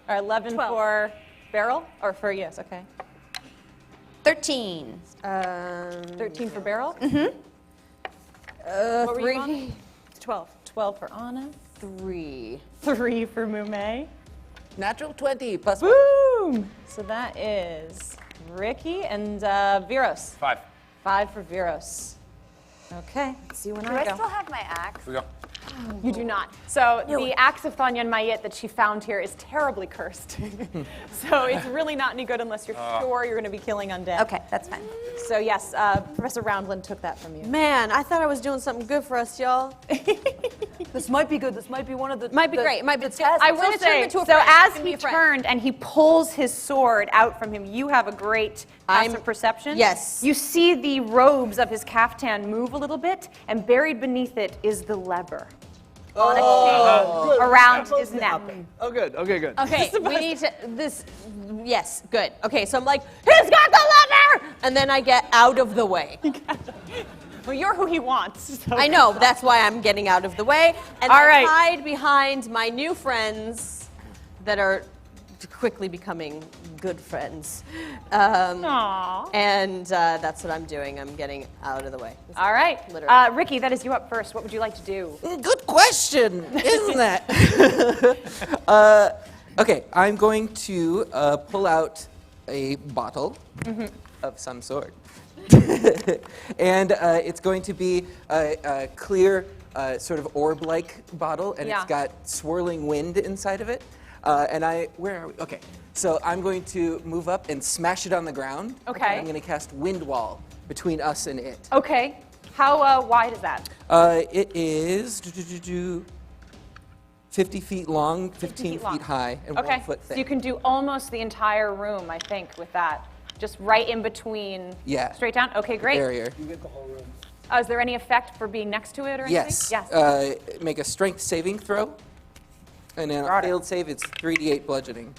Or 11 for Beryl? Or for, yes, okay. 13. 13 for Beryl. What were you on? 3. 12. 12 for Anna. 3. 3 for Mume. Natural 20 plus Boom! So that is Ricky and Viros. 5. 5 for Viros. Okay, let's see when Do I I go. still have my axe? Here we go. You do not. So the axe of Thonyan Mayet that she found here is terribly cursed. So it's really not any good unless you're Sure, you're going to be killing undead. Okay, that's fine. So yes, Professor Roundland took that from you. Man, I thought I was doing something good for us, y'all. This might be good. This might be one of the. Might be great. It might be the tests. I It's will gonna turn say, into a so friend. as It's gonna be he a friend. turned and he pulls his sword out from him, you have a great passive perception. yes. You see the robes of his caftan move a little bit, and buried beneath it is the lever on a chain around his neck. Oh, good. Okay, good. Okay, we need to, yes, good. Okay, so I'm like, he's got the lever! And then I get out of the way. Well, you're who he wants. So. I know, that's why I'm getting out of the way. And All I right. hide behind my new friends that are quickly becoming good friends. Aww. And that's what I'm doing. I'm getting out of the way. All right. Literally. Ricky, that is you up first. What would you like to do? Good question, isn't that? Okay, I'm going to pull out a bottle of some sort. And it's going to be a clear, sort of orb-like bottle, and Yeah. it's got swirling wind inside of it. Where are we? Okay, so I'm going to move up and smash it on the ground. Okay. And I'm going to cast Wind Wall between us and it. Okay. How wide is that? It is 50 feet long, 15 feet long. feet high, and Okay. 1 foot So thick. you can do almost the entire room, I think, with that. Just right in between. Yeah. Straight down? Okay, great. Barrier. Is there any effect for being next to it or anything? Yes. Yes. Make a strength saving throw. And then a Got it. failed save, it's 3d8 bludgeoning.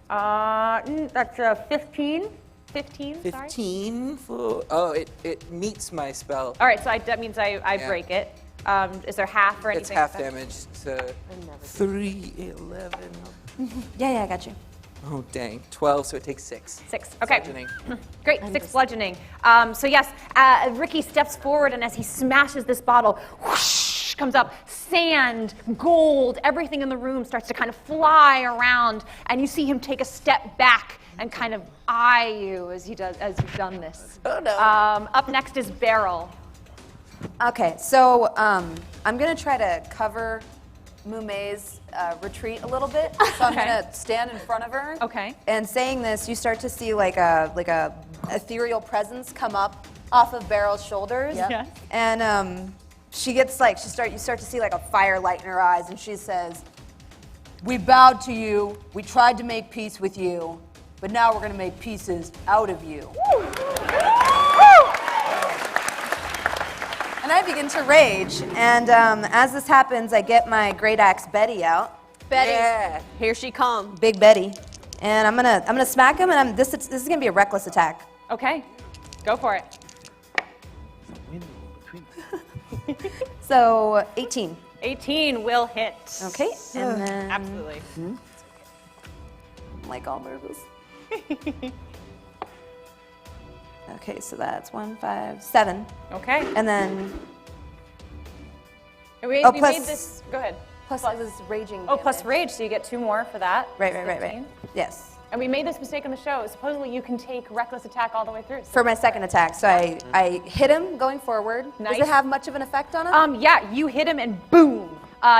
That's 15. 15, sorry. 15 for, oh, it meets my spell. All right, so that means I Yeah. break it. Is there half or anything? It's half like that? damage, so 3, 11. Yeah, I got you. Oh, dang. 12, so it takes 6. 6. Okay. Bludgeoning. Great, 6 bludgeoning. So yes, Ricky steps forward, and as he smashes this bottle, whoosh, comes up sand, gold, everything in the room starts to kind of fly around, and you see him take a step back and kind of eye you as you've done this. Oh, no. Up next is Beryl. Okay, so I'm gonna try to cover Mume's retreat a little bit. So I'm gonna stand in front of her. Okay. And saying this, you start to see like a ethereal presence come up off of Beryl's shoulders. Yep. Yeah. And she gets like you start to see like a firelight in her eyes, and she says, "We bowed to you. We tried to make peace with you, but now we're gonna make pieces out of you." And I begin to rage. And as this happens, I get my great axe Betty out. Betty, Yeah. here she comes. Big Betty. And I'm gonna smack him, and this is gonna be a reckless attack. Okay, go for it. So 18. 18 will hit. Okay. And then Absolutely. I'm like all nervous. Okay, so that's 1, 5, 7. Okay. And then We Oh, made plus- this. Go ahead. plus I was raging. Oh, plus damage. rage, so you get 2 more for that. Right. 15. Yes. And we made this mistake on the show. Supposedly you can take reckless attack all the way through. For my second attack, so I hit him going forward. Nice. Does it have much of an effect on him? Yeah, you hit him and boom.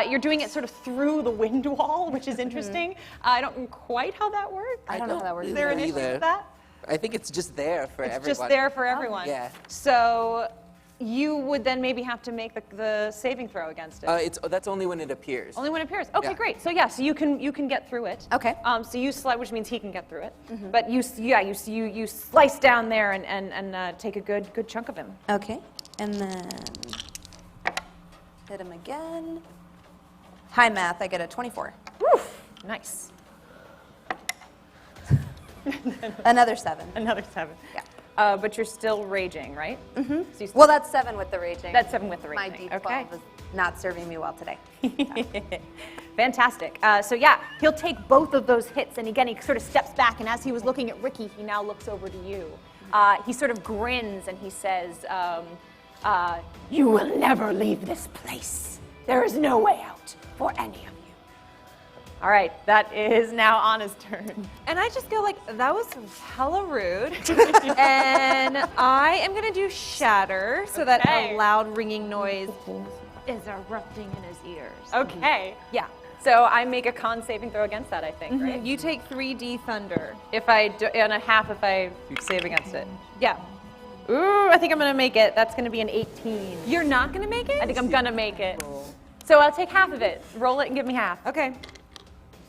You're doing it sort of through the wind wall, which is interesting. I don't know quite how that works. I don't know how that works. Is there an issue with that? I think it's just there for everyone. It's just there for everyone. Yeah. So you would then maybe have to make the saving throw against it. That's only when it appears. Only when it appears. Okay, Yeah. great. So yeah, so you can get through it. Okay. So you slice, which means he can get through it. But you slice down there and take a good chunk of him. Okay. And then hit him again. High math, I get a 24. Woof. Nice. Another 7. Another 7. Yeah. But you're still raging, right? Mm-hmm. So Well, that's 7 with the raging. that's 7 with the My raging. D12 Okay. is not serving me well today. Fantastic. So yeah, he'll take both of those hits, and again, he sort of steps back, and as he was looking at Ricky, he now looks over to you. He sort of grins, and he says, you will never leave this place. There is no way out for any of you. All right, that is now Anna's turn. And I just go like, that was hella rude. And I am gonna do shatter so that Okay. a loud ringing noise is erupting in his ears. Okay. Yeah. So I make a con saving throw against that, I think, right? You take 3d thunder. If I do, and a half if I save against it. Yeah. Ooh, I think I'm gonna make it. That's gonna be an 18. You're not gonna make it? I think I'm gonna make it. So I'll take half of it. Roll it and give me half. Okay.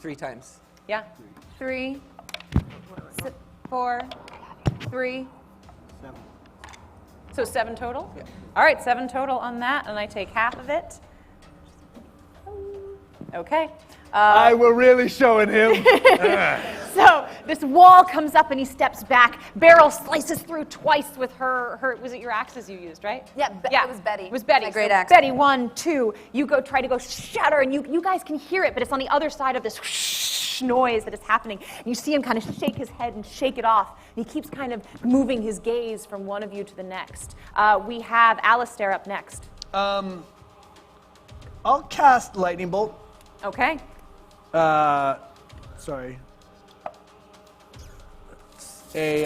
3 times. Yeah. 3, 4, 3. So 7 total? Yeah. All right, 7 total on that, and I take half of it. Okay. I will really showing him. So this wall comes up and he steps back. Beryl slices through twice with her was it your axes you used, right? Yeah, it was Betty. It was Betty. My great So axe. Betty, 1, 2. You go try to go shatter, and you guys can hear it, but it's on the other side of this whoosh noise that is happening. And you see him kind of shake his head and shake it off. And he keeps kind of moving his gaze from one of you to the next. We have Alistair up next. I'll cast lightning bolt. Okay. Sorry. A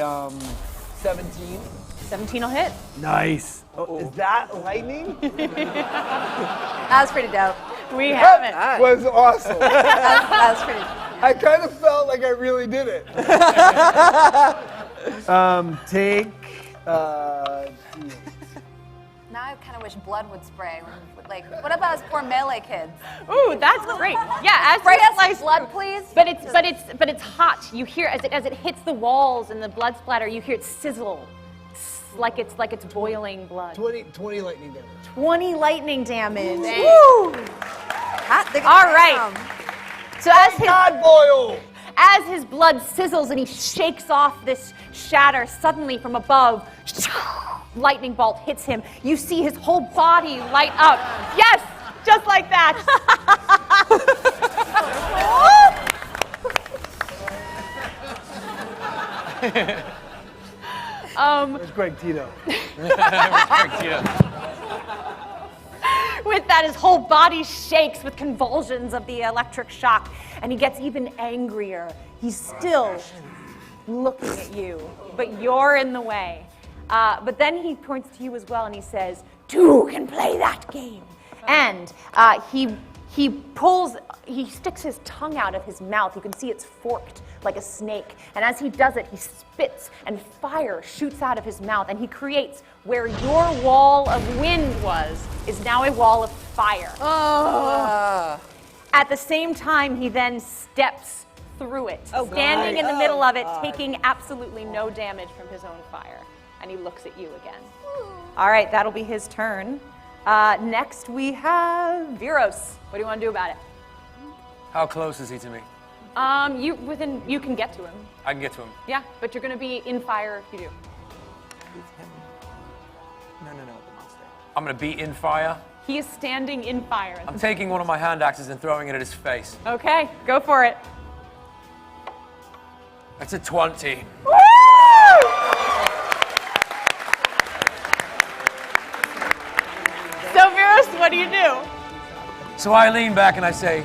17. 17 will hit. Nice. Oh, is that lightning? That was pretty dope. We have it. That was awesome. That was pretty. I kind of felt like I really did it. Take. Now I kind of wish blood would spray. Like, what about us poor melee kids? Ooh, that's great. Yeah, as Spray you us slice with blood, please. But it's hot. You hear as it hits the walls and the blood splatter. You hear it sizzle, like it's boiling blood. 20 lightning damage. 20 lightning damage. Woo! Hot diggity All right. damn. So as his blood sizzles and he shakes off this shatter, suddenly from above, lightning bolt hits him. You see his whole body light up. Yes, just like that. Where's Greg Tito? With that, his whole body shakes with convulsions of the electric shock, and he gets even angrier. He's still looking at you, but you're in the way. But then he points to you as well, and he says, "Two can play that game." And he sticks his tongue out of his mouth. You can see it's forked like a snake. And as he does it, he spits, and fire shoots out of his mouth, and he creates where your wall of wind is now a wall of fire. At the same time, he then steps through it, standing in the middle of it, taking absolutely no damage from his own fire. And he looks at you again. All right, that'll be his turn. Next, we have Viros. What do you want to do about it? How close is he to me? You can get to him. I can get to him. Yeah, but you're going to be in fire if you do. No, the monster. I'm going to be in fire. He is standing in fire. I'm taking one of my hand axes and throwing it at his face. Okay, go for it. That's a 20. Woo! So, Viros, what do you do? So I lean back and I say,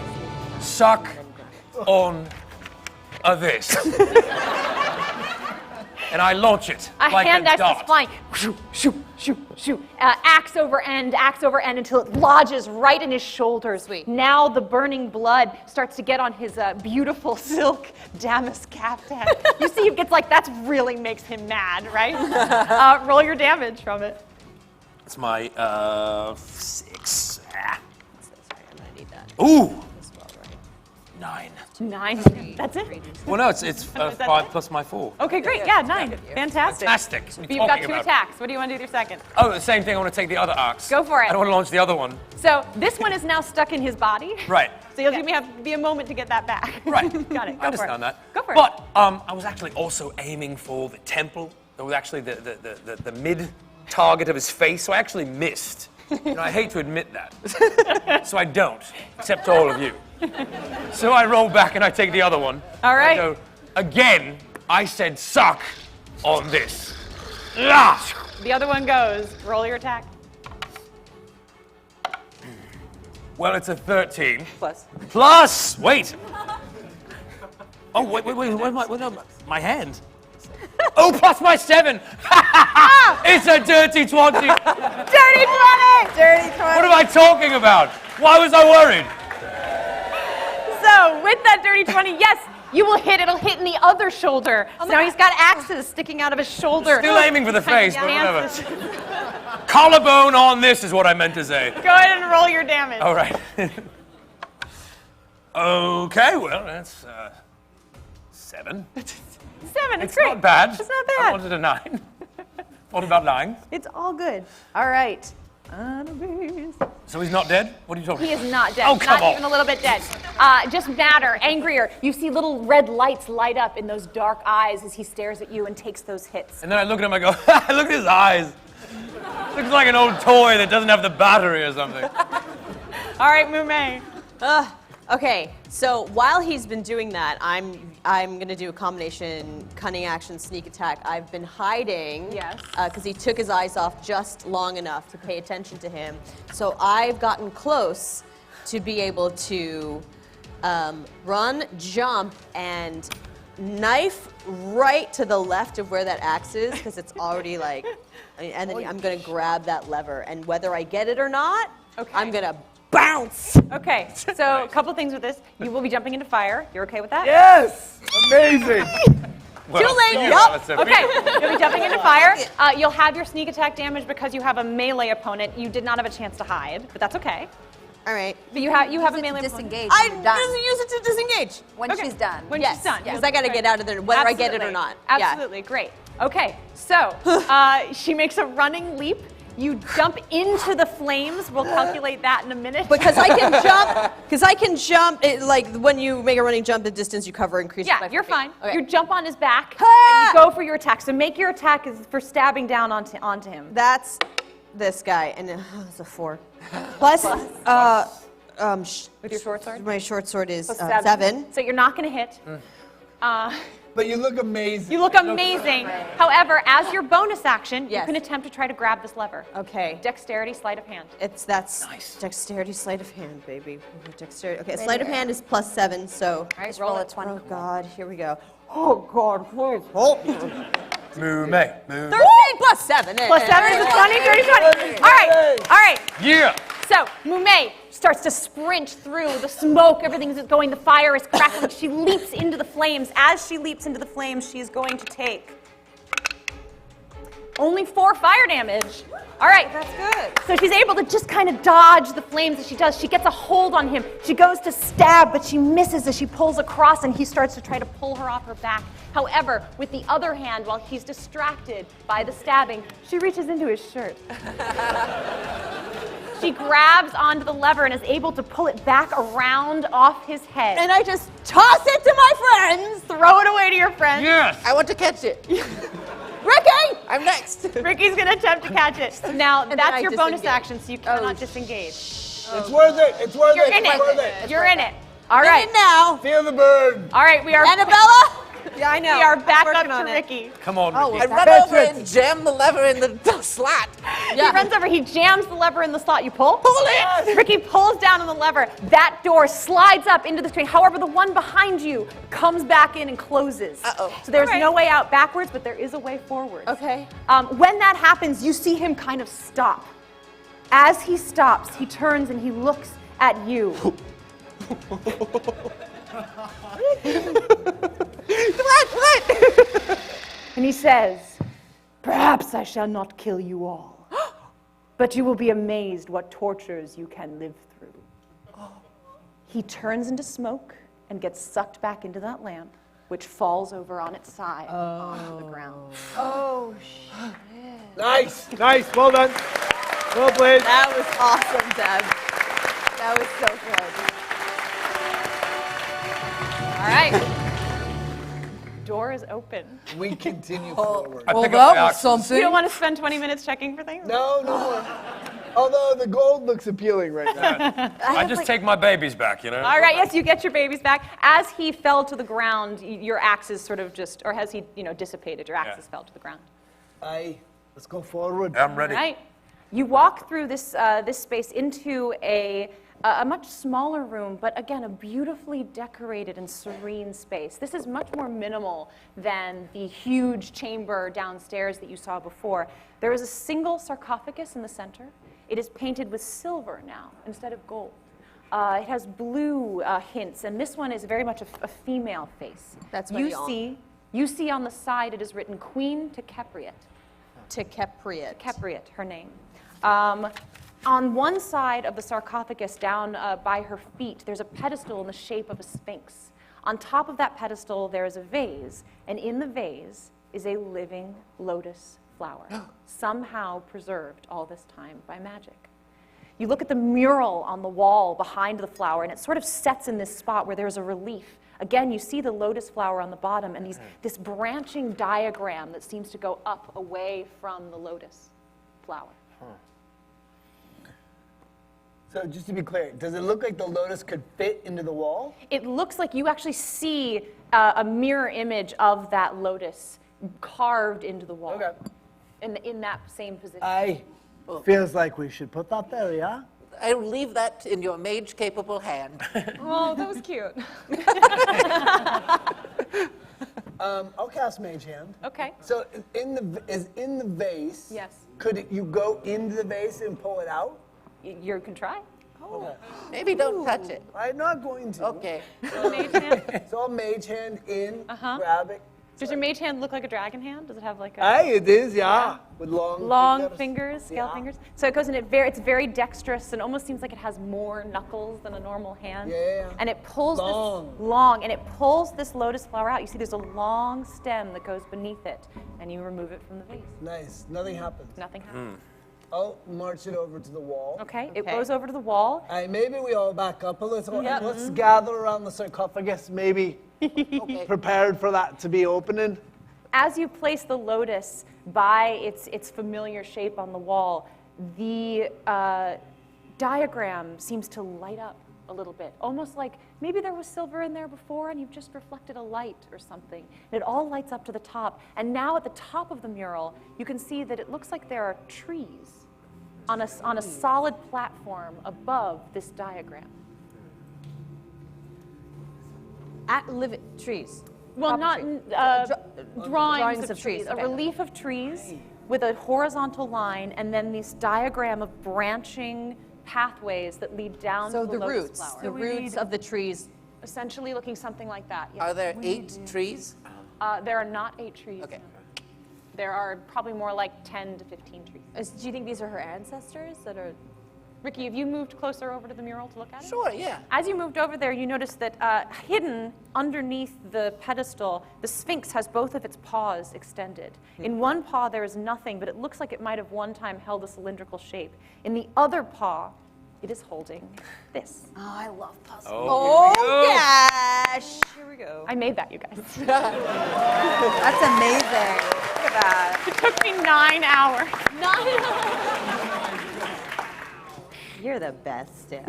suck on of this. And I launch it A like hand a axe dart. is flying. Shoo, shoo, shoo, shoo. Axe over end until it lodges right in his shoulders. Sweet. Now the burning blood starts to get on his beautiful silk damask caftan. You see, he gets like, that really makes him mad, right? Roll your damage from it. It's my 6. Ah. Sorry, I'm gonna need that. Ooh, as well, right? 9. 9. That's it? Well, no, it's 5 plus my 4. Okay, great. Yeah, 9. Fantastic. Fantastic. What are But you you've got talking 2 about? attacks. What do you want to do with your second? Oh, the same thing. I want to take the other axe. Go for it. I don't want to launch the other one. So this one is now stuck in his body. Right. So you'll give me be a moment to get that back. Right. Got it. Go I understand for it. that. Go for it. But I was actually also aiming for the temple. That was actually the mid target of his face, so I actually missed. You know, I hate to admit that. So I don't, except to all of you. So I roll back and I take the other one. All right. I go, again, I said suck on this. Ah! The other one goes. Roll your attack. Well, it's a 13. Plus. Plus, wait. Oh, wait, my hand. Oh, plus my 7. It's a dirty 20. Dirty 20! Dirty 20! What am I talking about? Why was I worried? So, with that dirty 20, yes, you will hit. It'll hit in the other shoulder. So now he's got axes sticking out of his shoulder. Still aiming for the face, but whatever. whatever. Collarbone on this is what I meant to say. Go ahead and roll your damage. All right. Okay, well, that's 7. 7, it's It's great. not bad. It's not I bad. wanted a 9. What about 9? It's all good. All right. So he's not dead? What are you talking He about? is not dead. Oh, come not on. even a little bit dead. Just madder, angrier. You see little red lights light up in those dark eyes as he stares at you and takes those hits. And then I look at him, I go, look at his eyes. Looks like an old toy that doesn't have the battery or something. All right, Mume. Okay, so while he's been doing that, I'm gonna do a combination cunning action sneak attack. I've been hiding, Yes. because he took his eyes off just long enough to pay attention to him. So I've gotten close to be able to run, jump, and knife right to the left of where that axe is, because it's already like, and then I'm gonna grab that lever, and whether I get it or not, Okay. I'm gonna bounce. Okay, so a couple things with this. You will be jumping into fire. You're okay with that? Yes! Amazing! Well, Too late, for you, yup. that's a- Okay, you'll be jumping into fire. You'll have your sneak attack damage because you have a melee opponent. You did not have a chance to hide, but that's okay. All right. But you have a Use it melee to opponent. disengage. I when you're done. just use it to disengage. When she's done. When Yes, she's done. because I got to get out of there, whether I get it or Absolutely. not. Absolutely, great. Okay, so she makes a running leap. You jump into the flames. We'll calculate that in a minute. Yeah. Because I can jump. Because I can jump. Like when you make a running jump, the distance you cover increases. yeah, by you're 4 fine. feet. Okay. You jump on his back and you go for your attack. So make your attack is for stabbing down onto him. That's this guy, and it's a 4. Plus, With your short sword? my short sword is Plus 7. So you're not going to hit. But you look amazing. You look amazing. However, as your bonus action, you Yes. can attempt to try to grab this lever. Okay. Dexterity, sleight of hand. That's Nice. dexterity, sleight of hand, baby. Ooh, dexterity. Okay, sleight of hand is plus 7, so. All right, Roll roll a it. 20. Oh God, here we go. Oh God, please help me. Moo. 13 plus 7. Plus 7 is a 20, 30, 20. All right. Yeah. So, Mume starts to sprint through the smoke, everything's going, the fire is crackling. She leaps into the flames. As she leaps into the flames, she is going to take only 4 fire damage. All right. That's good. So she's able to just kind of dodge the flames as she does. She gets a hold on him. She goes to stab, but she misses as she pulls across, and he starts to try to pull her off her back. However, with the other hand, while he's distracted by the stabbing, she reaches into his shirt. She grabs onto the lever and is able to pull it back around off his head. And I just toss it to my friends. Throw it away to your friend. Yes. I want to catch it. Ricky! I'm next. Ricky's gonna attempt to catch it. Now, then that's I your bonus disengage. action, so you cannot disengage. It's worth it. It's worth You're it. in It's worth it. it. You're in it. All Right right. now. Feel the burn. All right, we are. Annabella? Yeah, I know. We are I'm back working up on to it. Ricky. Come on, Oh, Ricky. I run over and jam the lever in the slot. He runs over, he jams the lever in the slot. You pull? Pull it! Ricky pulls down on the lever. That door slides up into the screen. However, the one behind you comes back in and closes. Uh-oh. So there's All right. no way out backwards, but there is a way forward. Okay. When that happens, you see him kind of stop. As he stops, he turns and he looks at you. What? And he says, "Perhaps I shall not kill you all, but you will be amazed what tortures you can live through." He turns into smoke and gets sucked back into that lamp, which falls over on its side onto the ground. Oh, shit. Nice, nice, well done. Well played. That was awesome, Deb. That was so good. All right. Door is open. We continue forward. I Well, pick up that the was axes. something. You don't want to spend 20 minutes checking for things? No, no more. Although the gold looks appealing right now. I just take my babies back, you know? All right, yes, you get your babies back. As he fell to the ground, your axes sort of just, or has he, dissipated? Your axes fell to the ground. Let's go forward. I'm ready. All right. You walk through this space into a much smaller room, but again, a beautifully decorated and serene space. This is much more minimal than the huge chamber downstairs that you saw before. There is a single sarcophagus in the center. It is painted with silver now instead of gold. It has blue hints, and this one is very much a female face. That's you what you see on the side it is written Queen Tekepriot. Tekepriot. Tekepriot, her name. On one side of the sarcophagus, down by her feet, there's a pedestal in the shape of a sphinx. On top of that pedestal, there is a vase, and in the vase is a living lotus flower, somehow preserved all this time by magic. You look at the mural on the wall behind the flower, and it sort of sets in this spot where there's a relief. Again, you see the lotus flower on the bottom, and this branching diagram that seems to go up away from the lotus flower. So just to be clear, does it look like the lotus could fit into the wall? It looks like you actually see a mirror image of that lotus carved into the wall. Okay. In that same position. Feels like we should put that there, yeah? I will leave that in your mage-capable hand. Oh, that was cute. I'll cast Mage Hand. Okay. So in the vase. Yes. Could you go into the vase and pull it out? You can try. Okay. Maybe don't touch it. I'm not going to. Okay. Mage hand. So I'll Mage Hand in, grab it. Does your mage hand look like a dragon hand? Does it have like a Hey, it is, yeah. With long fingers, scale Yeah. fingers? So it goes in, it's very dexterous and almost seems like it has more knuckles than a normal hand. Yeah. And it pulls Long. and it pulls this lotus flower out. You see there's a long stem that goes beneath it, and you remove it from the vase. Nice. Nothing happens. Nothing happens. I'll march it over to the wall. Okay, it goes over to the wall. Maybe we all back up a little. Yep. Let's gather around the sarcophagus, maybe prepared for that to be opening. As you place the lotus by its familiar shape on the wall, the diagram seems to light up a little bit, almost like maybe there was silver in there before and you've just reflected a light or something. And it all lights up to the top. And now at the top of the mural, you can see that it looks like there are trees on a solid platform above this diagram. Trees. Well, not drawings of trees. okay. A relief of trees with a horizontal line, and then this diagram of branching pathways that lead down So to the lotus roots, flower. the roots of the trees. Essentially looking something like that. Yes. Are there 8 trees? There are not 8 trees. Okay. no. There are probably more like 10 to 15 trees. Do you think these are her ancestors that are? Ricky, have you moved closer over to the mural to look at it? Sure, yeah. As you moved over there, you noticed that hidden underneath the pedestal, the Sphinx has both of its paws extended. In one paw, there is nothing, but it looks like it might have one time held a cylindrical shape. In the other paw, it is holding this. Oh, I love puzzles. Oh, gosh! Here we go. I made that, you guys. That's amazing. Look at that. It took me 9 hours. You're the best, Deb.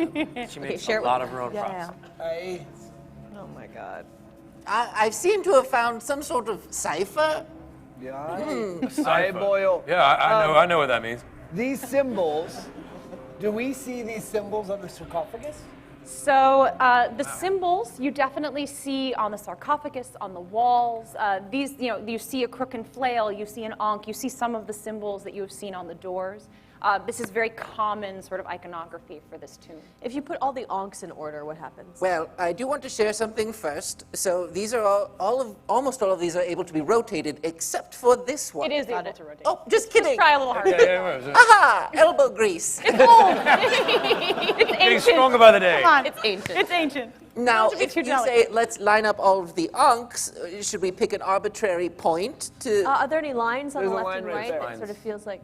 She makes share a it lot of her own props. Yeah. Oh my God. I seem to have found some sort of cipher. Yeah. Cipher. Boyle. Yeah, I know what that means. These symbols, do we see these symbols on the sarcophagus? So the symbols you definitely see on the sarcophagus, on the walls. These, you see a crook and flail, you see an ankh, you see some of the symbols that you have seen on the doors. This is very common sort of iconography for this tomb. If you put all the ankhs in order, what happens? Well, I do want to share something first. So these are almost all of these are able to be rotated, except for this one. It is able to rotate. Oh, just kidding. Just try a little harder. Aha! Elbow grease. It's old. It's Getting ancient. stronger by the day. Come on. It's ancient. It's ancient. Now, to be if too you delicate. say, let's line up all of the ankhs, should we pick an arbitrary point to... Are there any lines on There's the a left line and right right there. that sort of feels like...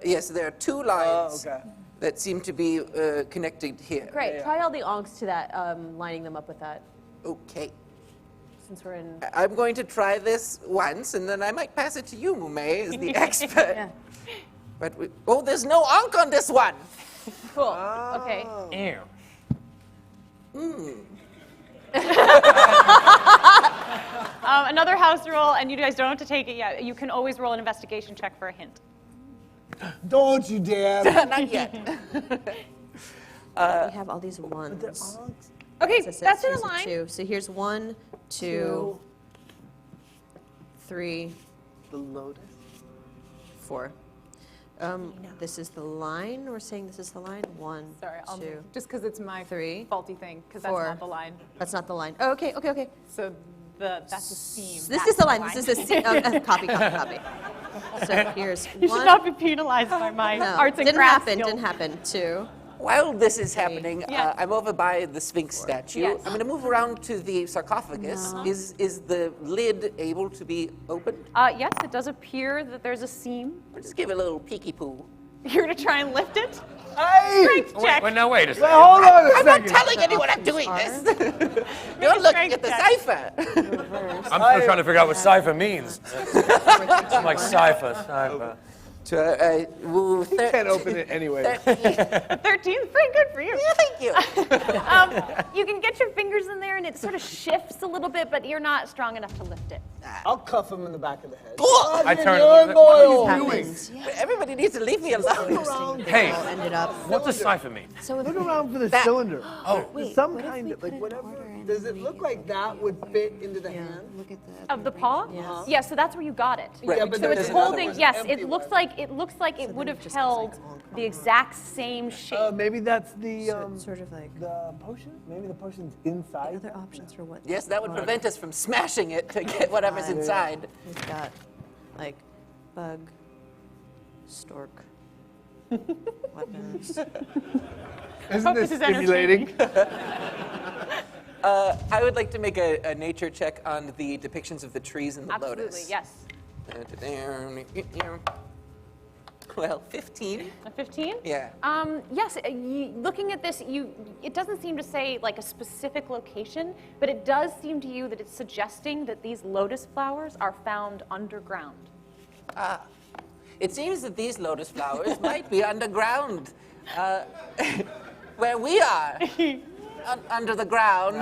Yes, there are 2 lines okay. that seem to be connected here. Great. Try all the ankhs to that, lining them up with that, Okay. since we're in... I'm going to try this once, and then I might pass it to you, Mume, as the expert. But there's no ankh on this one. Cool. Okay. Ew. Another house rule, and you guys don't have to take it yet. You can always roll an investigation check for a hint. Don't you dare. Not yet. we have all these ones. Okay, So that's in a here's a line. 2. So here's 1, 2, 3, The lotus. 4. This is the line. We're saying this is the line. 1, Sorry, 2. just because it's my 3, faulty thing, because that's 4. not the line. That's not the line. Oh, okay, okay, okay. So that's the seam. This That's is the line. This is the copy. So here's 1. You should not be penalized by my No, arts and didn't crafts happen. skills. Didn't happen. 2. While this is happening, Yeah. I'm over by the Sphinx statue. Yes. I'm going to move around to the sarcophagus. Is the lid able to be opened? Yes, it does appear that there's a seam. Or just give it a little peeky poo. You're going to try and lift it? Hey! Strength check. Wait a Wait, second. hold on a I'm not second. telling anyone I'm doing this. You're looking at the cipher. I'm still trying to figure out what cipher means. I'm like cipher. You Can't open it anyway. 13 is pretty good for you. Thank you. You can get your fingers in there and it sort of shifts a little bit, but you're not strong enough to lift it. I'll cuff him in the back of the head. I turn You're a little doing. Everybody needs to leave me alone. Hey, Ended up. what does cipher mean? So Look around for the That- cylinder. Oh, Some kind of, like, whatever. Does it look like that would fit into the hand? Look at the. Of the paw? Yes. Yeah, so that's where you got it. Right. Yeah, but So there's it's another holding, one, yes, empty it looks one. like it would have just goes like held the exact same shape. Maybe that's the Sort of like. the potion. Maybe the potion's inside. Other options for what? Yes, that would prevent us from smashing it to get whatever's inside. We've got like bug, stork, weapons. Isn't Hope this this is stimulating? I would like to make a nature check on the depictions of the trees in the Absolutely, lotus. yes. Well, 15. A 15? Yeah. Yes, looking at this, it doesn't seem to say like a specific location, but it does seem to you that it's suggesting that these lotus flowers are found underground. It seems that these lotus flowers might be underground, where we are, under the ground.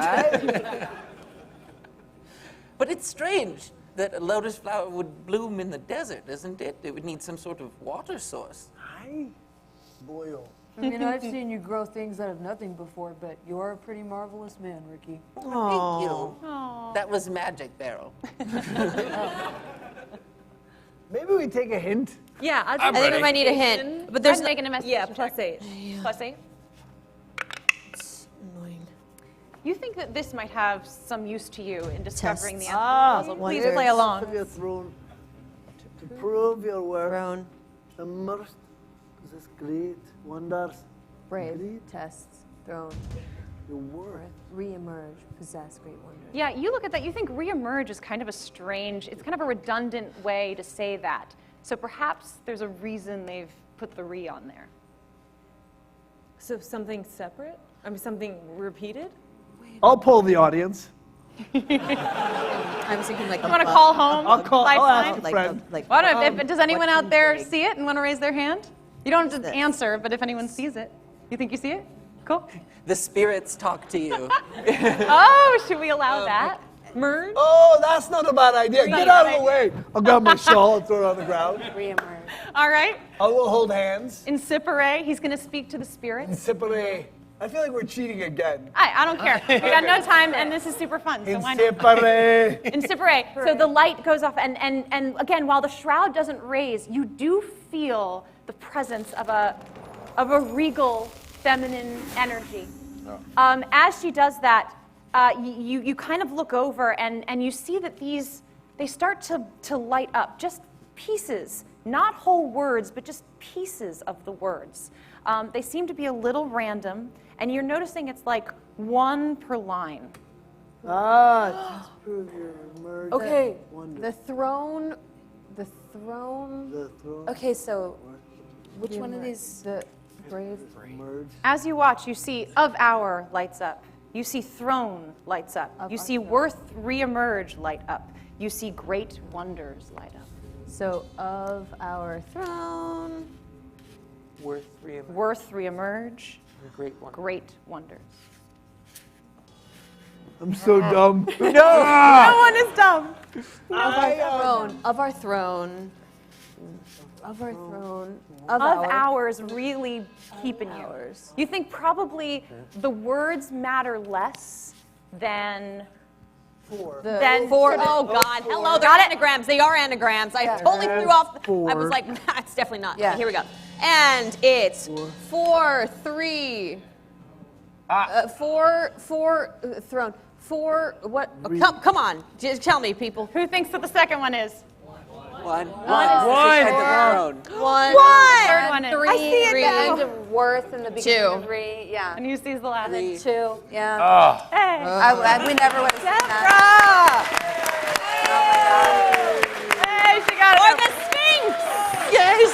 But it's strange that a lotus flower would bloom in the desert, isn't it? It would need some sort of water source. Hi, Boyle. I mean, I've seen you grow things out of nothing before, but you're a pretty marvelous man, Ricky. Thank you. That was magic, Beryl. Maybe we take a hint. Yeah, I think we might need a hint, but there's I'd make an investigation Yeah, check. +8. +8. annoying. You think that this might have some use to you in discovering Tests. the answer? Please wonders. play along. Of your throne to prove your worth, Grown, immersed, possess great wonders. Brave, Great. tests, thrown, Your worth. re-emerge, possess great wonders. Yeah, you look at that, you think re-emerge is kind of a strange, it's kind of a redundant way to say that. So perhaps there's a reason they've put the re on there. So something separate? I mean, something repeated? I'll poll the audience. I was thinking like You want to call home? I'll ask a like, friend. Does anyone what out there can see it and want to raise their hand? You don't have to this? answer, but if anyone sees it. You think you see it? Cool. The spirits talk to you. Oh, should we allow that? Merge? Oh, that's not a bad idea. Get out of the way. I'll grab my shawl and throw it on the ground. Reemerge. All right. We'll hold hands. In Scythe, he's going to speak to the spirits. Scythe. I feel like we're cheating again. I don't care. We got no time, and this is super fun, so why not? Scythe. In Scythe, so the light goes off, and again, while the shroud doesn't raise, you do feel the presence of a regal feminine energy. As she does that, you kind of look over, and you see that they start to light up, just pieces, not whole words, but just pieces of the words. They seem to be a little random, and you're noticing it's like one per line. Just prove your merge. Okay, Wonder. the throne. The throne. Okay, so which one of these? The brave. Merge. As you watch, you see of our lights up. You see throne lights up. You see worth reemerge light up. You see great wonders light up. So of our throne. Worth reemerge. Worth reemerge. Great one. Great wonders. I'm so dumb. No one is dumb. Of our throne. Of our throne. Of Of our. ours really keeping you. You think probably the words matter less than Then Oh God! Hello, they're anagrams. They are anagrams. I totally threw off. I was like, nah, it's definitely not. Yeah. Here we go. And it's 4, 3. 4 throne. 4 what? Oh, come on, just tell me, people. who thinks that the second one is? One. One. At the throne. 1. Third one is. Three, see it three, now. end of worth in the beginning 2. of re, yeah. And who sees the last? And then 2, yeah. Ah. Hey. We never would have seen that. Hey, she got Or it. the Sphinx. Yes.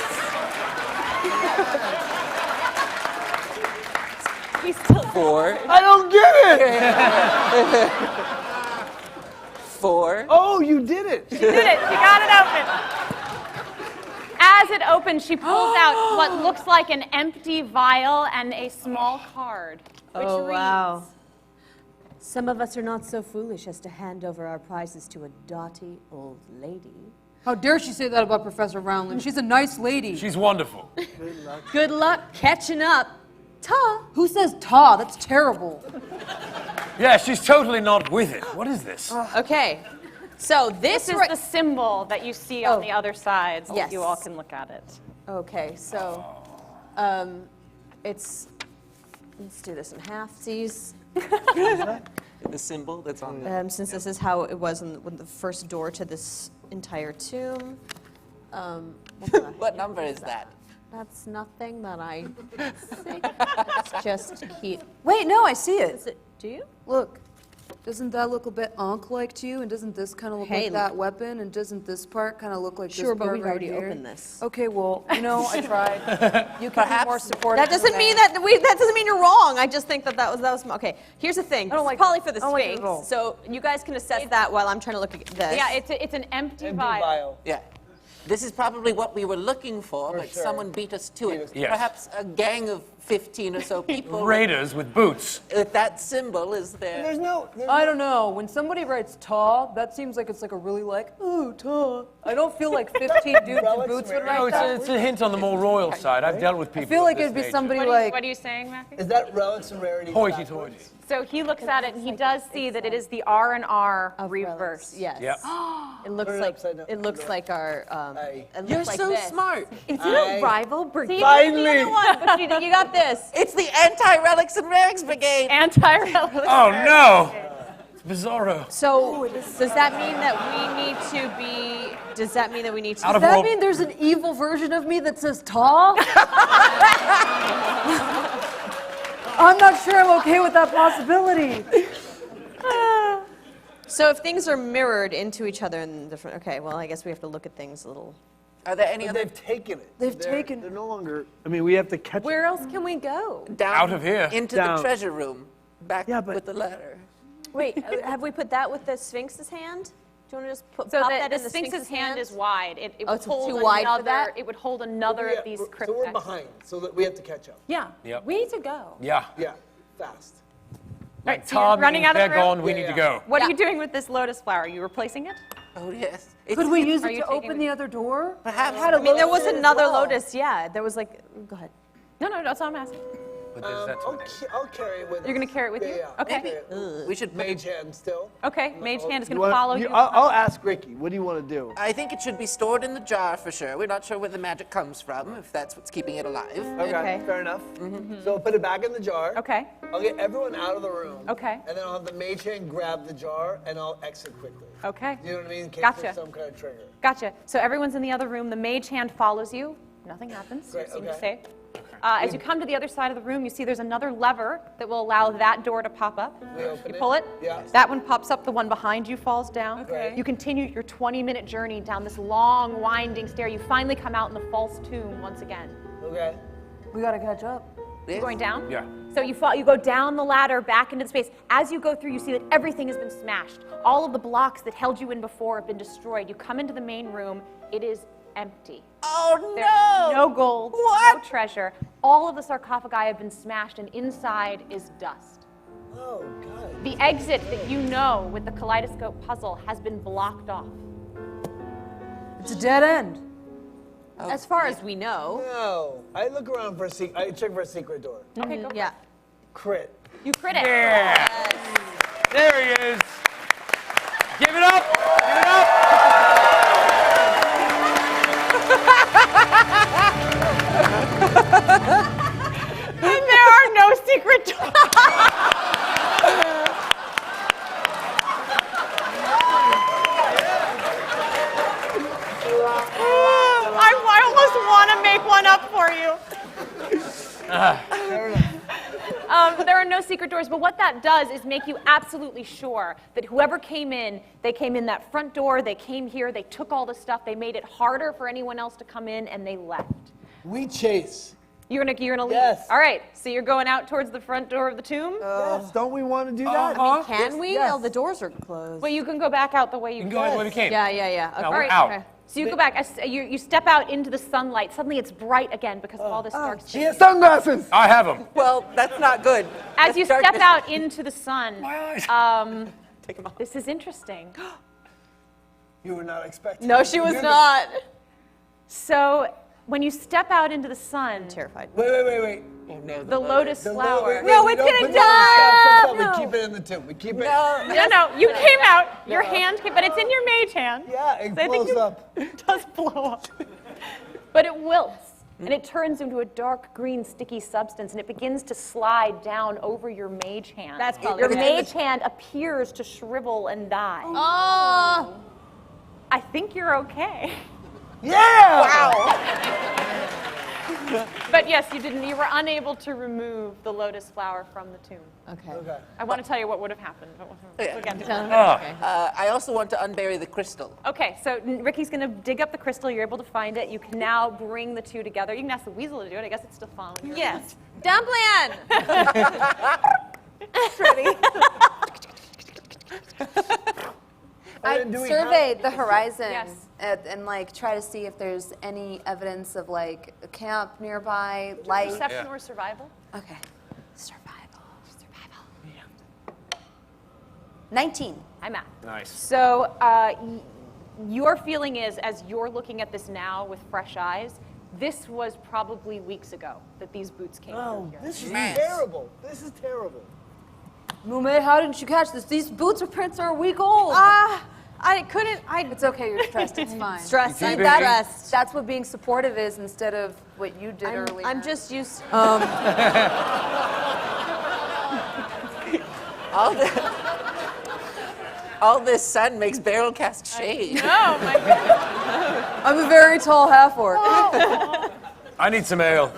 He's still 4. I don't get it. 4. Oh, you did it. She did it. She got it open. As it opens, she pulls out what looks like an empty vial and a small card, which Oh, reads, wow. Some of us are not so foolish as to hand over our prizes to a doughty old lady. How dare she say that about Professor Roundland? She's a nice lady. She's wonderful. Good luck catching up. Ta. Who says ta? That's terrible. Yeah, she's totally not with it. What is this? Okay. So this This is the symbol that you see on the other side, so Yes. you all can look at it. Okay, so it's, let's do this in halfsies. The symbol that's on the. Since this is how it was when the first door to this entire tomb. What number is that? That's nothing that I think. It's just keep. Wait, no, I see it. Is it? Do you? Look, doesn't that look a bit Ankh-like to you? And doesn't this kind of look Hey, like that weapon? And doesn't this part kind of look like Sure, this but part we've right already here? opened this. Okay, well, I tried. You can be more supportive. That doesn't mean that that doesn't mean you're wrong. I just think that was okay. Here's the thing. don't This like is probably it. for the I don't like it at Sphinx. all. So you guys can assess that while I'm trying to look at this. Yeah, it's an empty vial. Yeah. This is probably what we were looking for, but sure. someone beat us to it. Yes. Perhaps a gang of 15 or so people. Raiders with boots. With that symbol is there. There's no. I don't know. When somebody writes ta, that seems like it's like a really ooh, ta. I don't feel like 15 dudes in Relics boots would and No, write that. it's a hint on the more royal side. I've dealt with people. I feel like of this it'd be nature. somebody What like. are you saying, Matthew? Is that relics and rarities? Hoity-toity. So he looks at it and he does see that it is the R and R reverse. Yes. Yep. It looks Turn it like upside down. it looks like our. Aye. It looks You're like so this. smart. Is it a rival brigade? Finally. But you got this. It's the anti-relics and relics brigade. Anti-relic. Oh, no. It's Bizarro. So does that mean that we need to be? Does that mean that we need to? Out of Does that all- mean there's an evil version of me that says ta? I'm not sure I'm okay with that possibility. So if things are mirrored into each other in different, okay, well I guess we have to look at things a little. Are there any But other they've taken it. They've taken- They're no longer. I mean, we have to catch. Where else can we go? down Out of here. into Down. the treasure room? Back Yeah, but- with the letter. Wait, have we put that with the Sphinx's hand? Do you want to just pop So that the in the Sphinx's hand is wide. It Oh, would it's hold too wide for another. that? It would hold another of these So crypts. we're behind. So that we have to catch up. Yeah. Yep. We need to go. Yeah. Yeah, fast. right, so you're Tom running means out of the they're room? gone, we need to go. What are you doing with this lotus flower? Are you replacing it? Oh, yes. Could we use Are it you to taking open the- the other door? Perhaps. I mean, there was another lotus, yeah. There was like, go ahead. No, that's all I'm asking. But there's that to it. I'll carry it with You're going to carry it with you? Yeah. Okay. We should. Mage hand still. Okay, Mage Hand is going to wanna- follow you. I'll ask Ricky. What do you want to do? I think it should be stored in the jar for sure. We're not sure where the magic comes from, if that's what's keeping it alive. Okay, fair enough. So I'll put it back in the jar. Okay. I'll get everyone out of the room. Okay. And then I'll have the mage hand grab the jar and I'll exit quickly. Okay. You know what I mean? In case Gotcha. there's some kind of trigger. Gotcha. So everyone's in the other room. The Mage Hand follows you. Nothing happens. Great, You seem okay. safe. As you come to the other side of the room, you see there's another lever that will allow that door to pop up. We open You it? pull it. Yeah. That one pops up. The one behind you falls down. Okay. You continue your 20-minute journey down this long, winding stair. You finally come out in the false tomb once again. Okay. We gotta catch up. You going down? Yeah. So you go down the ladder back into the space. As you go through, you see that everything has been smashed. All of the blocks that held you in before have been destroyed. You come into the main room. It is empty. Oh, There's no gold, What? no treasure. All of the sarcophagi have been smashed, and inside is dust. Oh, God. The exit that you know with the kaleidoscope puzzle has been blocked off. It's a dead end. As far as we know. No. I look around for I check for a secret door. Okay, go. Yeah. Crit. You crit it. Yeah. There he is. Give it up. Give it up. And there are no secret doors. I almost want to make one up for you. There are no secret doors, but what that does is make you absolutely sure that whoever came in, they came in that front door, they came here, they took all the stuff, they made it harder for anyone else to come in, and they left. We chase. You're gonna leave? Yes. All right, so you're going out towards the front door of the tomb? Yes, don't we want to do that? Can we? Yes. Oh, the doors are closed. Well, you can go back out the way you You can go the way we came. Yeah. No, All we're right, out. okay. So you go back, you step out into the sunlight. Suddenly it's bright again because of all this dark She space. has sunglasses. I have him. Well, that's not good. As you That's step darkness. out into the sun, Take 'em off. this is interesting. You were not expecting. No, she was not. So when you step out into the sun, Terrified. Wait. Oh, no, the lotus flower. No, it's gonna gonna die. die. We keep it in the tomb. We keep it. No, you came out. Your hand came, but it's in your mage hand. Yeah, it So I think blows up. It does blow up. But it wilts, and it turns into a dark green sticky substance, and it begins to slide down over your mage hand. That's probably your good. mage hand appears to shrivel and die. Oh. I think you're okay. Yeah. Wow. But yes, you were unable to remove the lotus flower from the tomb. Okay. Okay. I want to tell you what would have happened, but we'll get to that. Oh. I also want to unbury the crystal. Okay, so Ricky's going to dig up the crystal. You're able to find it. You can now bring the two together. You can ask the weasel to do it. I guess it's still following you. Yes. Dumpling. I Do we surveyed the horizon Yes. and like try to see if there's any evidence of like a camp nearby, light. Perception or survival? Okay. Survival. 19. I'm at. Nice. So your feeling is, as you're looking at this now with fresh eyes, this was probably weeks ago that these boots came Oh, through here. this is Yes. terrible. This is terrible. Mume, how didn't you catch this? These boots or prints are a week old. I couldn't. It's okay, you're stressed. It's fine. Stressed. You I'm keep it- stressed. That's what being supportive is instead of what you did earlier. I'm just used. All this sun makes Beryl cast shade. Oh, my goodness. I'm a very tall half-orc. I need some ale.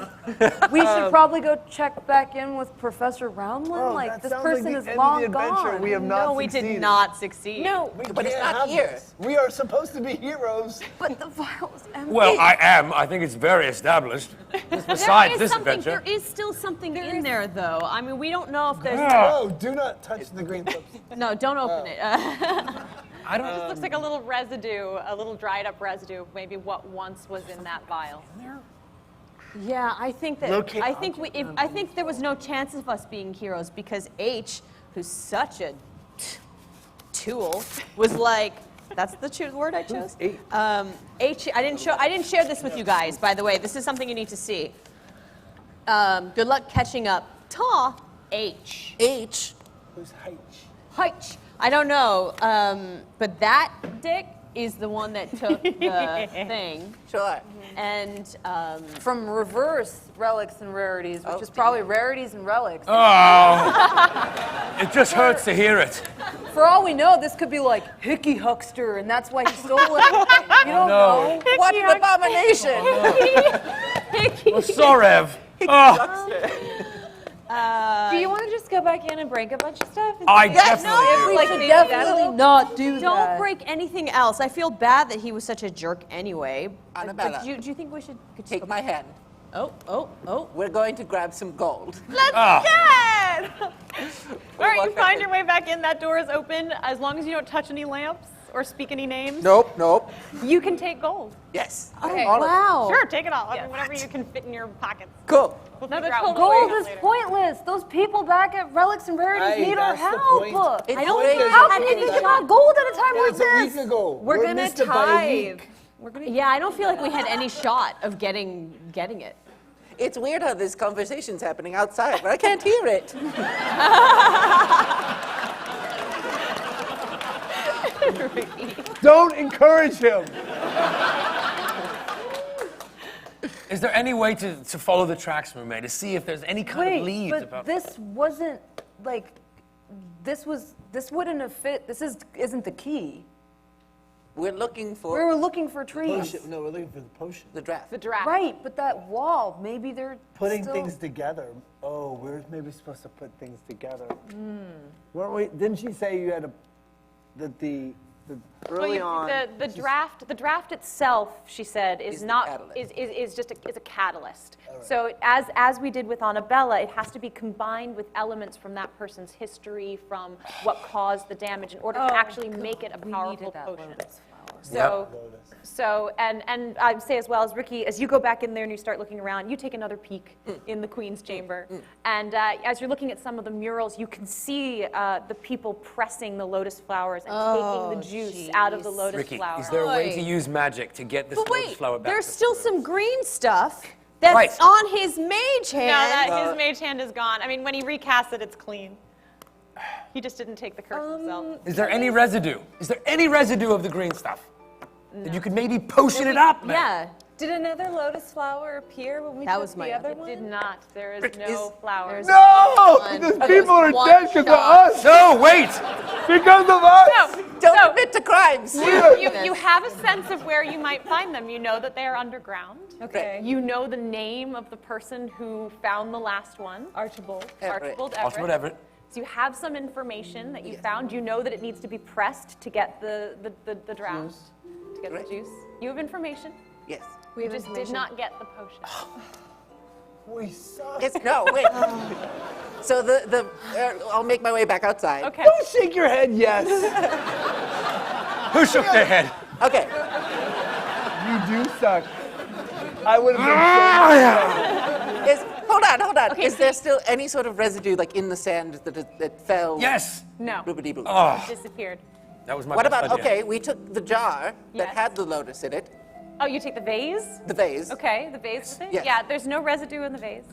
We should probably go check back in with Professor Roundland. Oh, like that this sounds person like the is end long of the adventure. gone. We have not No, we succeeded. did not succeed. No, But it's can't not have here. this. We are supposed to be heroes. But the vial's empty. Well, I am. I think it's very established. Besides this adventure. There is still something in there, though. I mean, we don't know if there's. Oh, do not touch the green substance. No, don't open it. I don't. this looks like a little residue, a little dried up residue of maybe what once was in that vial. Yeah, I think that Locate I think there was no chance of us being heroes because H who's such a tool, was like, that's the word I chose. I didn't share this with you guys, by the way. This is something you need to see. Good luck catching up. Ta, H. H. Who's H? H. I don't know, but that dick is the one that took the thing. Sure. And From reverse Relics and Rarities, which is probably Rarities and Relics. Oh. It just hurts to hear it. For all we know, this could be like Hickey Huckster, and that's why he stole everything. You don't know. What an abomination! Well, Sorev. Oh, Do you want to just go back in and break a bunch of stuff? I definitely do. We should definitely not do that. don't break anything else. I feel bad that he was such a jerk anyway. Annabella. But do you think we should Take my hand. Oh. We're going to grab some gold. Oh. All right, you find your way back in. That door is open. As long as you don't touch any lamps or speak any names, Nope. you can take gold. Yes. Okay. All of it. wow. Sure, take it all. I mean, whatever you can fit in your pockets. Cool. We'll No, figure the out gold what is later. pointless. Those people back at Relics and Rarities Aye, need our that's the help. point. I don't It's think How I can had they any think about gold at a time like That's a week this? ago. We're gonna missed it by a tithe. week. Yeah, I don't feel like we had any shot of getting it. It's weird how this conversation's happening outside, but I can't hear it. Don't encourage him. Is there any way to follow the tracks we made, to see if there's any kind of leads but about this wasn't like this wouldn't have fit. Isn't the key. We're looking We for were looking for trees. Potion. No, we're looking for the potion. the draft. The draft. Right, but that wall, maybe they're Putting still... things together. Oh, we're maybe supposed to put things together. Weren't we? Didn't she say you had the Well, early on? the draft itself, she said, is Is the not catalyst. is just a catalyst. So as we did with Annabella, it has to be combined with elements from that person's history, from what caused the damage, in order to actually make it a powerful potion. So and I would say as well as Ricky, as you go back in there and you start looking around, you take another peek in the Queen's chamber, and as you're looking at some of the murals, you can see the people pressing the lotus flowers and taking the juice out of the lotus Ricky, flower. is there a way to use magic to get this But lotus wait, flower back? there's to still fruit? some green stuff that's Right. on his mage hand. No, his mage hand is gone. I mean, when he recasts it, it's clean. He just didn't take the curse himself. Is there any residue? Is there any residue of the green stuff? That you could maybe potion it up, man? Yeah. Did another lotus flower appear when we That took was my the other other one? Did not. There is Rick, no is- flowers. No! One. These Okay, people are one dead because of shot. us. No, wait! Because of us. Don't So- admit to crimes. You have a sense of where you might find them. You know that they are underground. Okay. You know the name of the person who found the last one. Archibald. Everett. Archibald Archibald Everett. Everett. So you have some information that you found. You know that it needs to be pressed to get the draft, to get Right. the juice. You have information. Yes. You just did not get the potion. We suck. Yes. No. Wait. So I'll make my way back outside. Okay. Don't shake your head. Yes. Who shook their head? Okay. You do suck. I would have been. Hold on. Okay, Is there still any sort of residue, like in the sand that fell? Yes! No. Boobity-boo. Oh, Disappeared. that was my What best about, idea. okay, we took the jar that Yes. had the lotus in it, Oh, you take the vase? the vase. Okay, the vase with it? Yes. Yeah, there's no residue in the vase.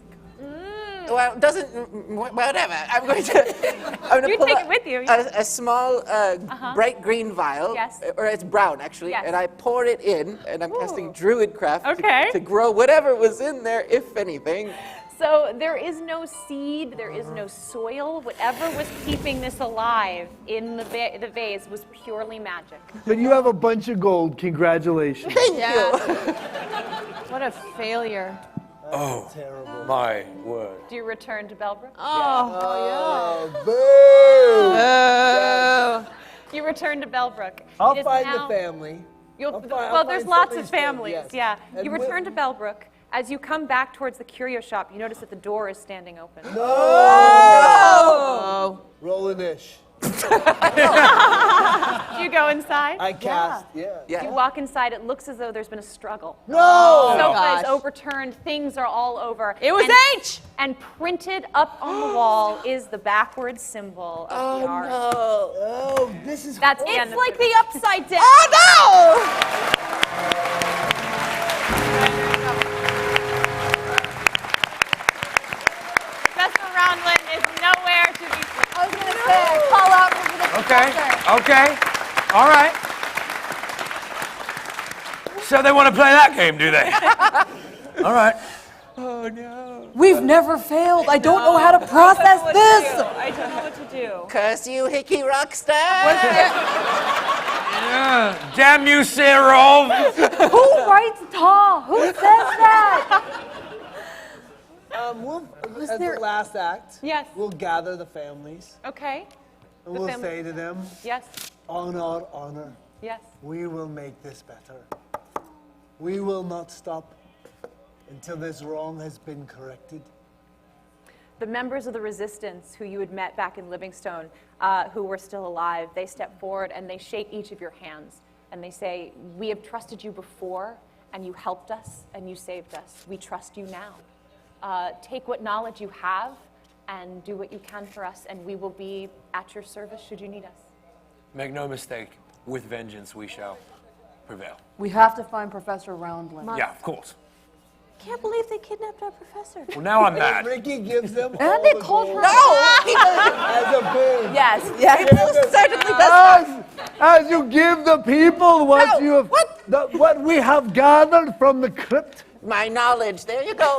Well, whatever. I'm going to You pull take a, it with you. a small bright green vial. Yes. Or it's brown, actually. Yes. And I pour it in, and I'm casting Ooh. Druidcraft Okay. to grow whatever was in there, if anything. So there is no seed, there is no soil. Whatever was keeping this alive in the vase was purely magic. But you have a bunch of gold. Congratulations. Thank you. What a failure. Oh, Terrible. my word. Do you return to Bellbrook? Oh, boo! You return to Bellbrook. I'll It is find now- the family. You'll, I'll well, there's find lots of somebody's family, families, yes. yeah. And You we'll- return to Bellbrook. As you come back towards the curio shop, you notice that the door is standing open. Oh! Oh. Roll an ish. Do you go inside? I cast, yeah. You walk inside, it looks as though there's been a struggle. No! Sofa gosh. is overturned, things are all over. It was and, H! And printed up on the wall is the backwards symbol of the art. Oh, this is That's the end It's of like the the upside down. Oh Professor Roundland is nowhere to be found. I was going to say, call out for the professor. Okay. All right. So they want to play that game, do they? All right. We've never failed. I don't know how to process this. I don't know what to do. Curse you, hickey rockstar! Yeah. Damn you, Cyril! Who writes tall? Who says that? As the last act, Yes. we'll gather the families Okay. and The we'll fam- say to them, Yes. honor, honor, Yes. we will make this better. We will not stop until this wrong has been corrected. The members of the resistance who you had met back in Livingstone, who were still alive, they step forward and they shake each of your hands and they say, we have trusted you before and you helped us and you saved us. We trust you now. Take what knowledge you have and do what you can for us, and we will be at your service should you need us. Make no mistake, with vengeance we shall prevail. We have to find Professor Roundland. Yeah, of course. Can't believe they kidnapped our professor. Well, now I'm mad. Ricky gives them And all they the called gold her. as a boon. Yes, yes. Certainly does. As you give the people what you have, what we have gathered from the crypt. My knowledge. There you go.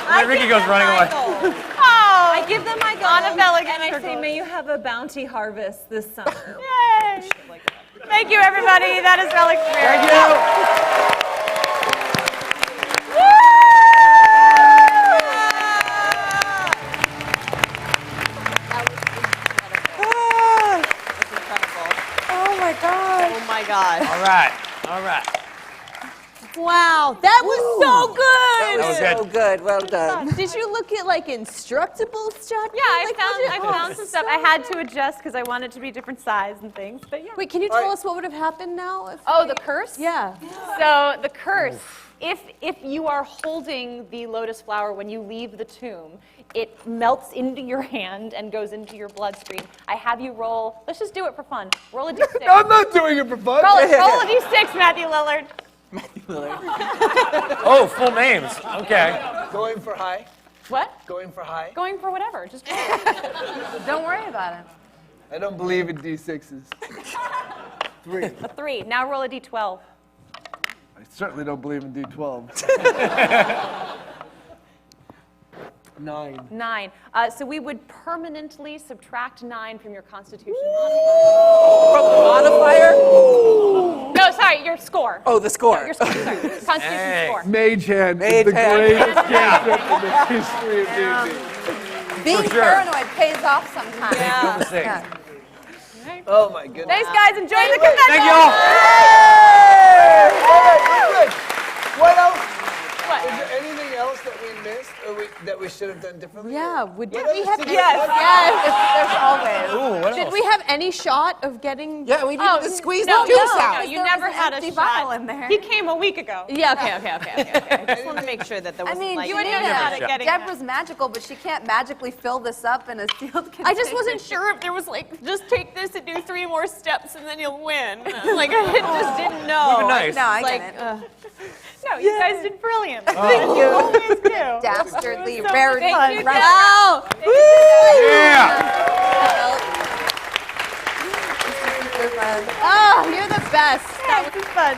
And Ricky goes running away. I give them my gold, Annabella and I gives her say, gold. may you have a bounty harvest this summer. Yay! Thank you, everybody. That is Relics and Rarities. Thank you. Oh my god. Oh my god. All right. All right. Wow, that was so good. That was So good. Well done. Did you look at like instructable stuff? Yeah, I found some stuff. I had to adjust because I wanted it to be different size and things. But yeah. Wait, can you tell us what would have happened now? If Oh, the curse? yeah. So the curse, if you are holding the lotus flower when you leave the tomb, it melts into your hand and goes into your bloodstream. I have you roll. Let's just do it for fun. Roll a d6. I'm not doing it for fun. roll a d6, Matthew Lillard. Oh, full names. Okay. Going for high. What? Going for high. Going for whatever. Just Don't worry about it. I don't believe in D6s. 3. a 3. Now roll a d12. I certainly don't believe in D12. 9. 9. So we would permanently subtract 9 from your Constitution modifier. From the modifier? No, sorry, your score. Oh, the score. Your score, sorry. Constitution Hey. score. Mage hand Mage is the hand. greatest cantrip in the history of D&D. Being sure. paranoid pays off sometimes. Good mistake. Oh my goodness. Thanks, guys. Enjoy the convention. Thank you all. Wait. What else? What? Is there anything else that we missed or that we should have done differently? Yeah, would What we else have did yes. There's always. Ooh, what Did else? we have any shot of getting Yeah, we need to squeeze no, the juice no, out. no, you There never was an had a empty shot. vial in there. He came a week ago. Yeah, okay. I just want to make sure that there I wasn't mean, like You would Janina, never had it getting Deborah's magical, but she can't magically fill this up in a sealed container. I just wasn't sure if there was like, just take this and do 3 more steps and then you'll win. Like, I just didn't know. Would've been nice. No, I Like, get it. No, you guys did brilliant. Thank you. Always do. Dastardly It was so rarity. fun. Thank you, Right. Wow. Yeah. Super fun. Oh, you're the best. That was fun.